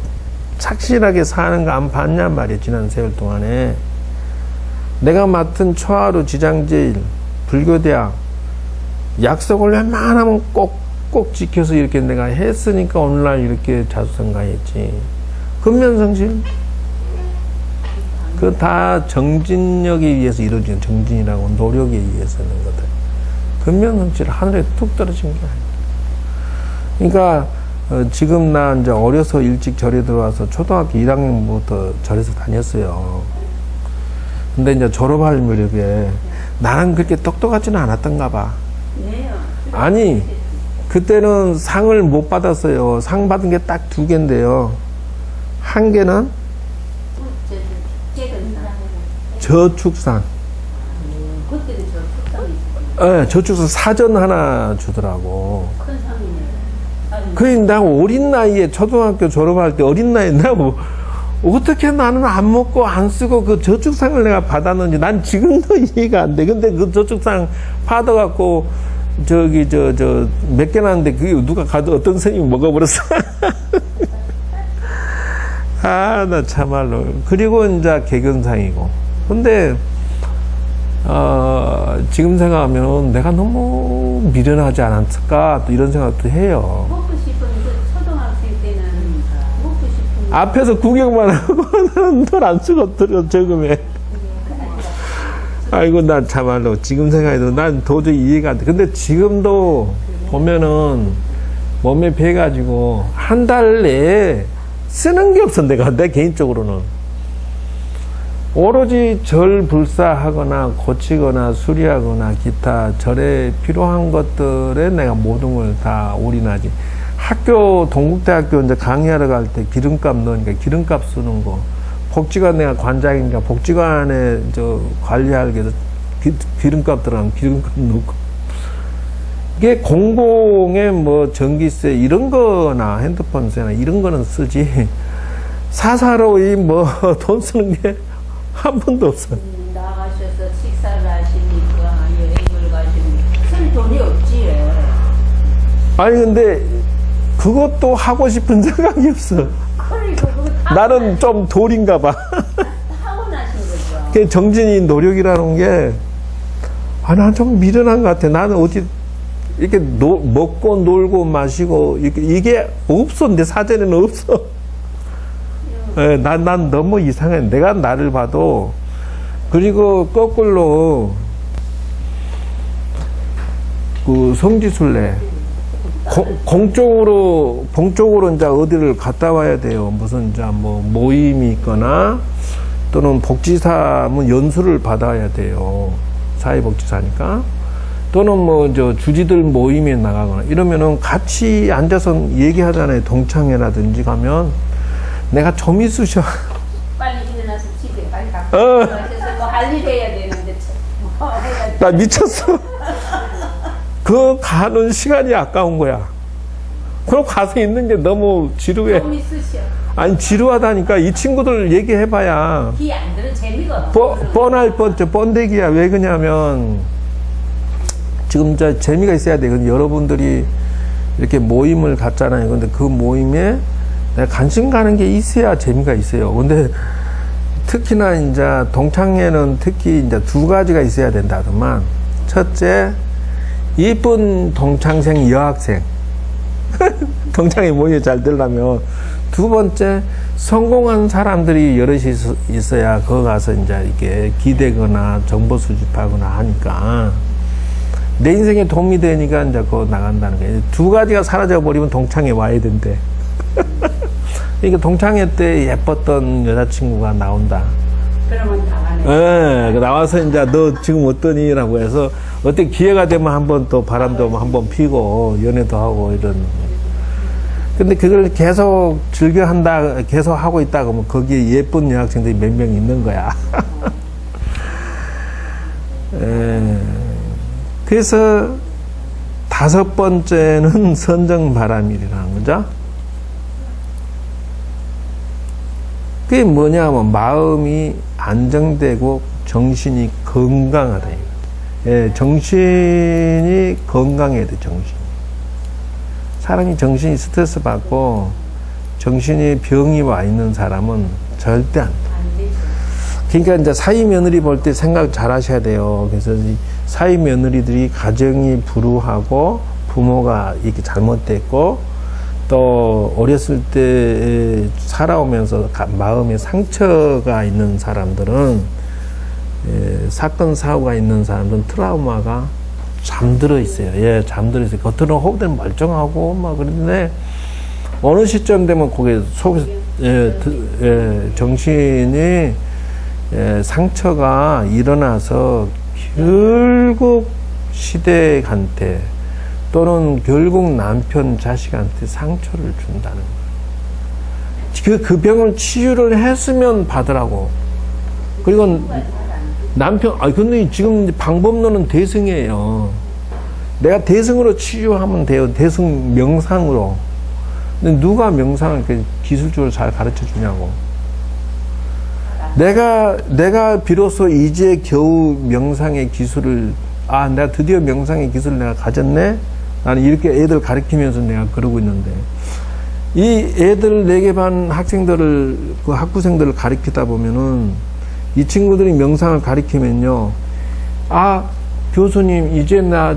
착실하게 사는 거 안 봤냔 말이에요. 지난 세월 동안에. 내가 맡은 초하루 지장제일 불교대학 약속을 웬만하면 꼭 지켜서 이렇게 내가 했으니까 오늘날 이렇게 자수성가했지. 근면성실. 그 다 정진력에 의해서 이루어진 정진이라고 노력에 의해서 하는 거다. 근면성실 하늘에 뚝 떨어진 게 아니야. 그러니까 지금 나 이제 어려서 일찍 절에 들어와서 초등학교 1학년부터 절에서 다녔어요. 근데 이제 졸업할 무렵에 나는 그렇게 똑똑하지는 않았던가 봐. 네요. 아니 그때는 상을 못 받았어요. 상 받은 게 딱 2개인데요. 한 개는 저축상. 그때도 저축상이 있었어요. 네, 저축상 사전 하나 주더라고. 큰 상이네. 그래, 나 어린 나이에 초등학교 졸업할 때 어린 나이에 내가 뭐 어떻게 나는 안 먹고 안 쓰고 그 저축상을 내가 받았는지 난 지금도 이해가 안 돼. 근데 그 저축상 받아갖고 저기 몇 개 나는데 그게 누가 가도 어떤 스님이 먹어버렸어. 아, 나 참말로. 그리고 이제 개근상이고. 근데 지금 생각하면 내가 너무 미련하지 않았을까 또 이런 생각도 해요. 먹고 싶은 그 초등학생 때는 먹고 싶은 앞에서 구경만 하고 나는 돈 안 쓰고 들어 저금해. 아이고 나 참말로 지금 생각해도 난 도저히 이해가 안 돼. 근데 지금도 보면은 몸에 배가지고 한 달 내에 쓰는 게 없어. 내 개인적으로는 오로지 절 불사하거나 고치거나 수리하거나 기타 절에 필요한 것들에 내가 모든 걸 다 올인하지. 학교 동국대학교 이제 강의하러 갈 때 기름값 넣으니까 기름값 쓰는 거. 복지관 내가 관장이니까 복지관에 관리할 게 기름값 들어가면 기름값 넣고. 이게 공공의 뭐 전기세 이런 거나 핸드폰세나 이런 거는 쓰지 사사로이 뭐 돈 쓰는 게 한 번도 없어. 나가셔서 식사를 하시니까 여행을 가시니까 쓸 돈이 없지. 아니 근데 그것도 하고 싶은 생각이 없어. 그러니까 그거 나는 좀 돌인가 봐. 타고나신 거죠. 그 정진이 노력이라는 게, 난 좀 미련한 것 같아. 나는 어디, 이렇게 먹고 놀고 마시고, 이게 없어. 내 사전에는 없어. 예, 난 너무 이상해. 내가 나를 봐도. 그리고 거꾸로, 그 성지순례. 봉적으로 이제 어디를 갔다 와야 돼요. 무슨 이제 뭐 모임이 있거나 또는 복지사면 연수를 받아야 돼요. 사회복지사니까. 또는 뭐 저 주지들 모임에 나가거나 이러면은 같이 앉아서 얘기하잖아요. 동창회라든지 가면 내가 좀 있으셔. 빨리 일어나서 집에 빨리 가서 뭐 할 일 해야 되는데 뭐 해야 돼. 나 미쳤어. 그 가는 시간이 아까운 거야. 그럼 가서 있는 게 너무 지루해. 좀 있으셔. 아니 지루하다니까. 이 친구들 얘기해봐야 귀 안 들은 재미가 없어. 뻔할 뻔째 번데기야. 왜 그러냐면 지금 저 재미가 있어야 돼. 근데 여러분들이 이렇게 모임을 갖잖아요. 근데 그 모임에 내가 관심 가는 게 있어야 재미가 있어요. 근데 특히나 이제 동창회는 특히 이제 두 가지가 있어야 된다더만. 첫째, 이쁜 동창생 여학생. 동창회 모임에 잘 되려면. 두 번째, 성공한 사람들이 여럿이 있어야 거기 가서 이제 이렇게 기대거나 정보 수집하거나 하니까 내 인생에 도움이 되니까 이제 그거 나간다는 거예요. 두 가지가 사라져버리면 동창회 와야 된대. 그러니까 동창회 때 예뻤던 여자친구가 나온다. 그러면 나가네. 예, 나와서 이제 너 지금 어떠니? 라고 해서 어때 기회가 되면 한번 또 바람도 한번 피고 연애도 하고 이런. 근데 그걸 계속 즐겨 한다, 계속 하고 있다 그러면 거기에 예쁜 여학생들이 몇 명 있는 거야. 그래서 다섯 번째는 선정바람일이라는 거죠. 그게 뭐냐면 마음이 안정되고 정신이 건강하다. 예, 정신이 건강해야 돼, 정신이. 사람이 정신이 스트레스 받고 정신이 병이 와 있는 사람은 절대 안 돼. 그러니까 이제 사위 며느리 볼 때 생각 잘 하셔야 돼요. 그래서 이 사위 며느리들이 가정이 불우하고 부모가 이렇게 잘못됐고 또 어렸을 때 살아오면서 마음에 상처가 있는 사람들은 사건 사고가 있는 사람들은 트라우마가 잠들어 있어요. 예, 잠들어 있어요. 겉으로는 호흡은 멀쩡하고 막 그런데 어느 시점 되면 그게 속에서 정신이 상처가 일어나서 결국 시댁한테 또는 결국 남편, 자식한테 상처를 준다는 거예요. 그 병을 치유를 했으면 받으라고. 그리고 남편, 근데 지금 방법론은 대승이에요. 내가 대승으로 치유하면 돼요. 대승 명상으로. 근데 누가 명상을 이렇게 기술적으로 잘 가르쳐 주냐고. 내가 비로소 이제 겨우 명상의 기술을, 내가 드디어 명상의 기술을 내가 가졌네? 나는 이렇게 애들 가르치면서 내가 그러고 있는데. 이 애들 4개 반 학생들을, 그 학부생들을 가르치다 보면은 이 친구들이 명상을 가르치면요. 교수님, 이제 나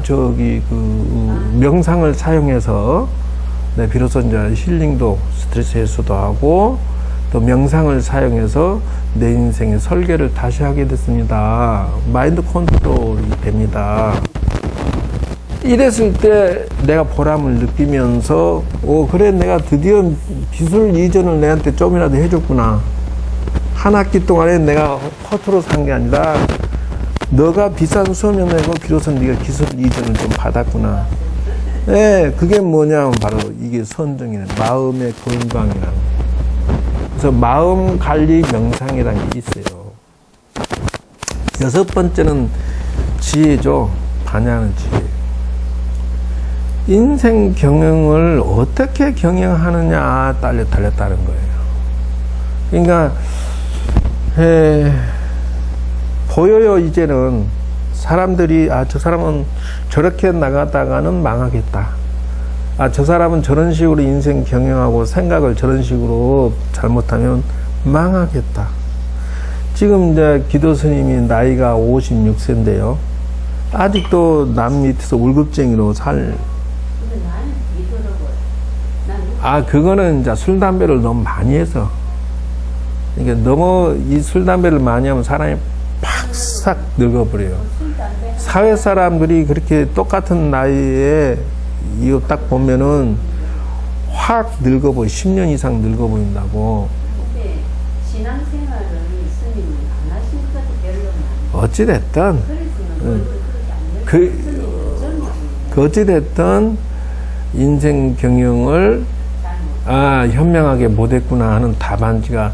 명상을 사용해서 비로소 이제 힐링도 스트레스 해소도 하고 또 명상을 사용해서 내 인생의 설계를 다시 하게 됐습니다. 마인드 컨트롤이 됩니다. 이랬을 때 내가 보람을 느끼면서 그래 내가 드디어 기술 이전을 내한테 좀이라도 해줬구나. 한 학기 동안에 내가 허투루 산 게 아니라 너가 비싼 수업료 내고 비로소 네가 기술 이전을 좀 받았구나. 네, 그게 뭐냐면 바로 이게 선정이네. 마음의 건강이라는 거. 그래서 마음 관리 명상이라는 게 있어요. 여섯 번째는 지혜죠. 반야는 지혜. 인생 경영을 어떻게 경영하느냐 달렸다는 거예요. 그러니까 보여요. 이제는 사람들이 저 사람은 저렇게 나가다가는 망하겠다. 저 사람은 저런 식으로 인생 경영하고 생각을 저런 식으로 잘못하면 망하겠다. 지금 이제 기도 스님이 나이가 56세인데요. 아직도 남 밑에서 월급쟁이로 그거는 이제 술, 담배를 너무 많이 해서. 그러니까 너무 이 술, 담배를 많이 하면 사람이 팍싹 늙어버려요. 사회 사람들이 그렇게 똑같은 나이에 이거 딱 보면은 확 늙어보여. 10년 이상 늙어보인다고. 근데 신앙생활을 스님은 안 하신 것 같아. 별로는. 어찌됐든, 어찌됐든 인생 경영을 현명하게 못했구나 하는 답안지가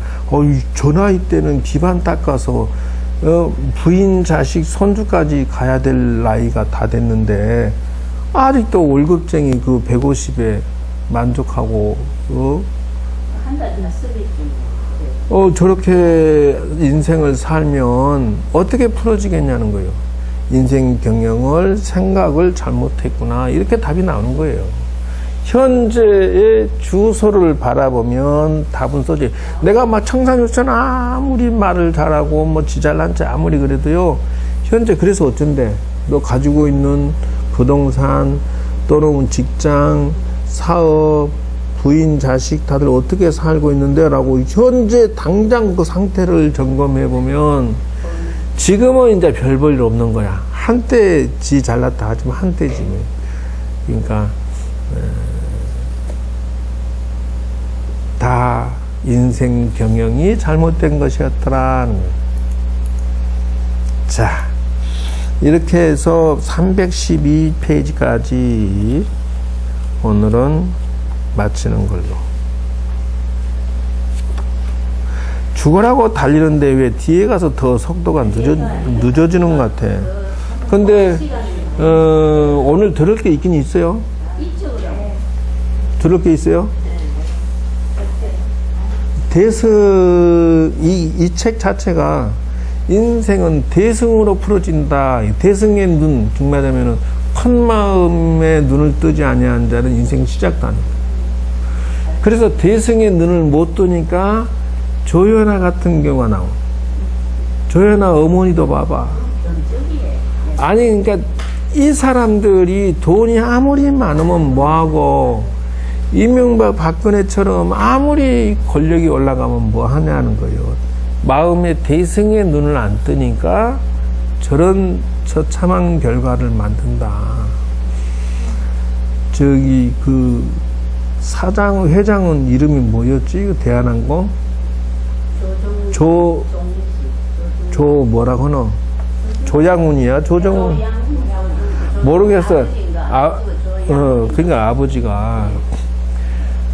저 나이 때는 집안 닦아서 부인, 자식, 손주까지 가야 될 나이가 다 됐는데 아직도 월급쟁이 그 150에 만족하고 한 달이나 쓰겠지. 저렇게 인생을 살면 어떻게 풀어지겠냐는 거예요. 인생 경영을 생각을 잘못했구나 이렇게 답이 나오는 거예요. 현재의 주소를 바라보면 답은 써지. 내가 막 청산유천 아무리 말을 잘하고 뭐 지잘난 체 아무리 그래도요. 현재 그래서 어쩐데 너 가지고 있는 부동산 또는 직장, 사업, 부인, 자식 다들 어떻게 살고 있는데 라고 현재 당장 그 상태를 점검해 보면 지금은 이제 별 볼 일 없는 거야. 한때 지 잘났다 하지만 한때지. 그러니까 다 인생 경영이 잘못된 것이었더라. 자, 이렇게 해서 312페이지까지 오늘은 마치는 걸로. 죽으라고 달리는데 왜 뒤에 가서 더 속도가 늦어지는 것 같아. 근데 오늘 들을 게 있긴 있어요. 들을 게 있어요. 이 책 자체가 인생은 대승으로 풀어진다. 대승의 눈, 중말하면은 큰 마음에 눈을 뜨지 아니한 자는 인생 시작도 아니다. 그래서 대승의 눈을 못 뜨니까 조연아 같은 경우가 나와. 조연아 어머니도 봐봐. 아니, 그러니까 이 사람들이 돈이 아무리 많으면 뭐하고, 이명박 박근혜처럼 아무리 권력이 올라가면 뭐 하냐는 거예요. 마음에 대승의 눈을 안 뜨니까 저런 처참한 결과를 만든다. 저기 그 사장, 회장은 이름이 뭐였지? 그 대한항공? 뭐라고 하노? 조양훈이야? 조정훈? 모르겠어. 그러니까 아버지가.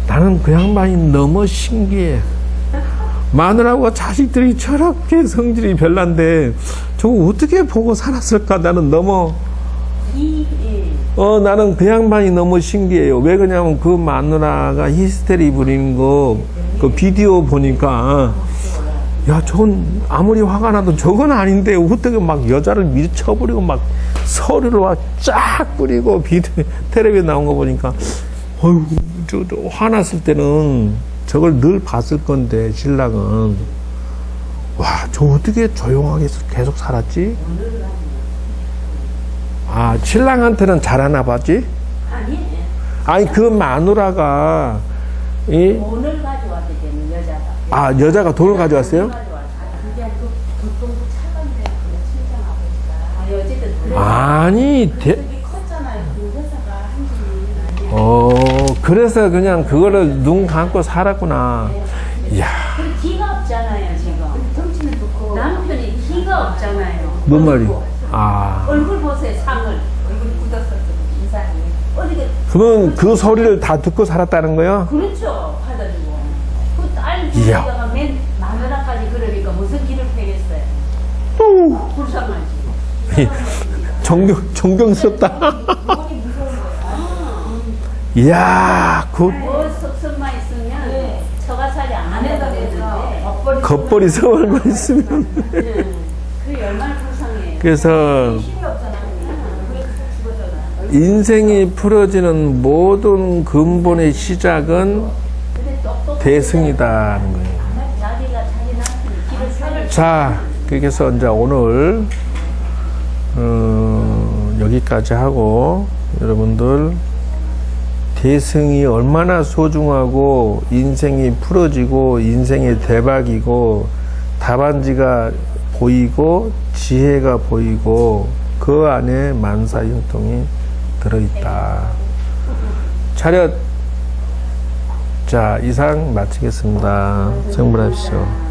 나는 그 양반이 너무 신기해. 마누라하고 자식들이 저렇게 성질이 별난데 저거 어떻게 보고 살았을까? 나는 너무 나는 그 양반이 너무 신기해요. 왜 그러냐면 그 마누라가 히스테리 부리는 거 그 비디오 보니까 야, 저건 아무리 화가 나도 저건 아닌데 어떻게 막 여자를 밀쳐버리고 막 서류를 막 쫙 뿌리고 텔레비에 나온 거 보니까 어휴, 저 화났을 때는 저걸 늘 봤을 건데 신랑은 와, 저 어떻게 조용하게 계속 살았지? 신랑한테는 잘하나 봤지? 아니 그 마누라가 돈을 가져왔대 되는 여자가. 여자가 돈을 가져왔어요? 아니, 컸잖아요. 그 회사가 한 집이. 그래서 그냥 그거를 눈 감고 살았구나. 이야. 그리고 기가 없잖아요, 지금. 덩치는 좋고. 남편이 기가 없잖아요. 뭔 말이? 얼굴 보세요, 상을. 얼굴이 굳었었죠, 인상이. 그러면 그 소리를 다 듣고 살았다는 거야? 그렇죠, 받아주고. 그 딸 주다가 맨 마누라까지 그러니까 무슨 기를 패겠어요. 불쌍하지. 존경스럽다. 돈이 무서운 거야. 이야, 그 뭐 속성만 있으면 처가살이 안 해도 되는데 겉벌이 서울만 있으면. 그 얼마나 불쌍해요. 그래서 힘이 없잖아. 그래서 죽어잖아. 인생이 풀어지는 모든 근본의 시작은 근데 똑똑한 대승이다는 거예요. 자기가 자기 남편이 길을 살을 자, 그래서 이제 오늘 여기까지 하고 여러분들 대승이 얼마나 소중하고 인생이 풀어지고 인생의 대박이고 답안지가 보이고 지혜가 보이고 그 안에 만사형통이 들어있다. 차렷. 자, 이상 마치겠습니다. 성불하십시오.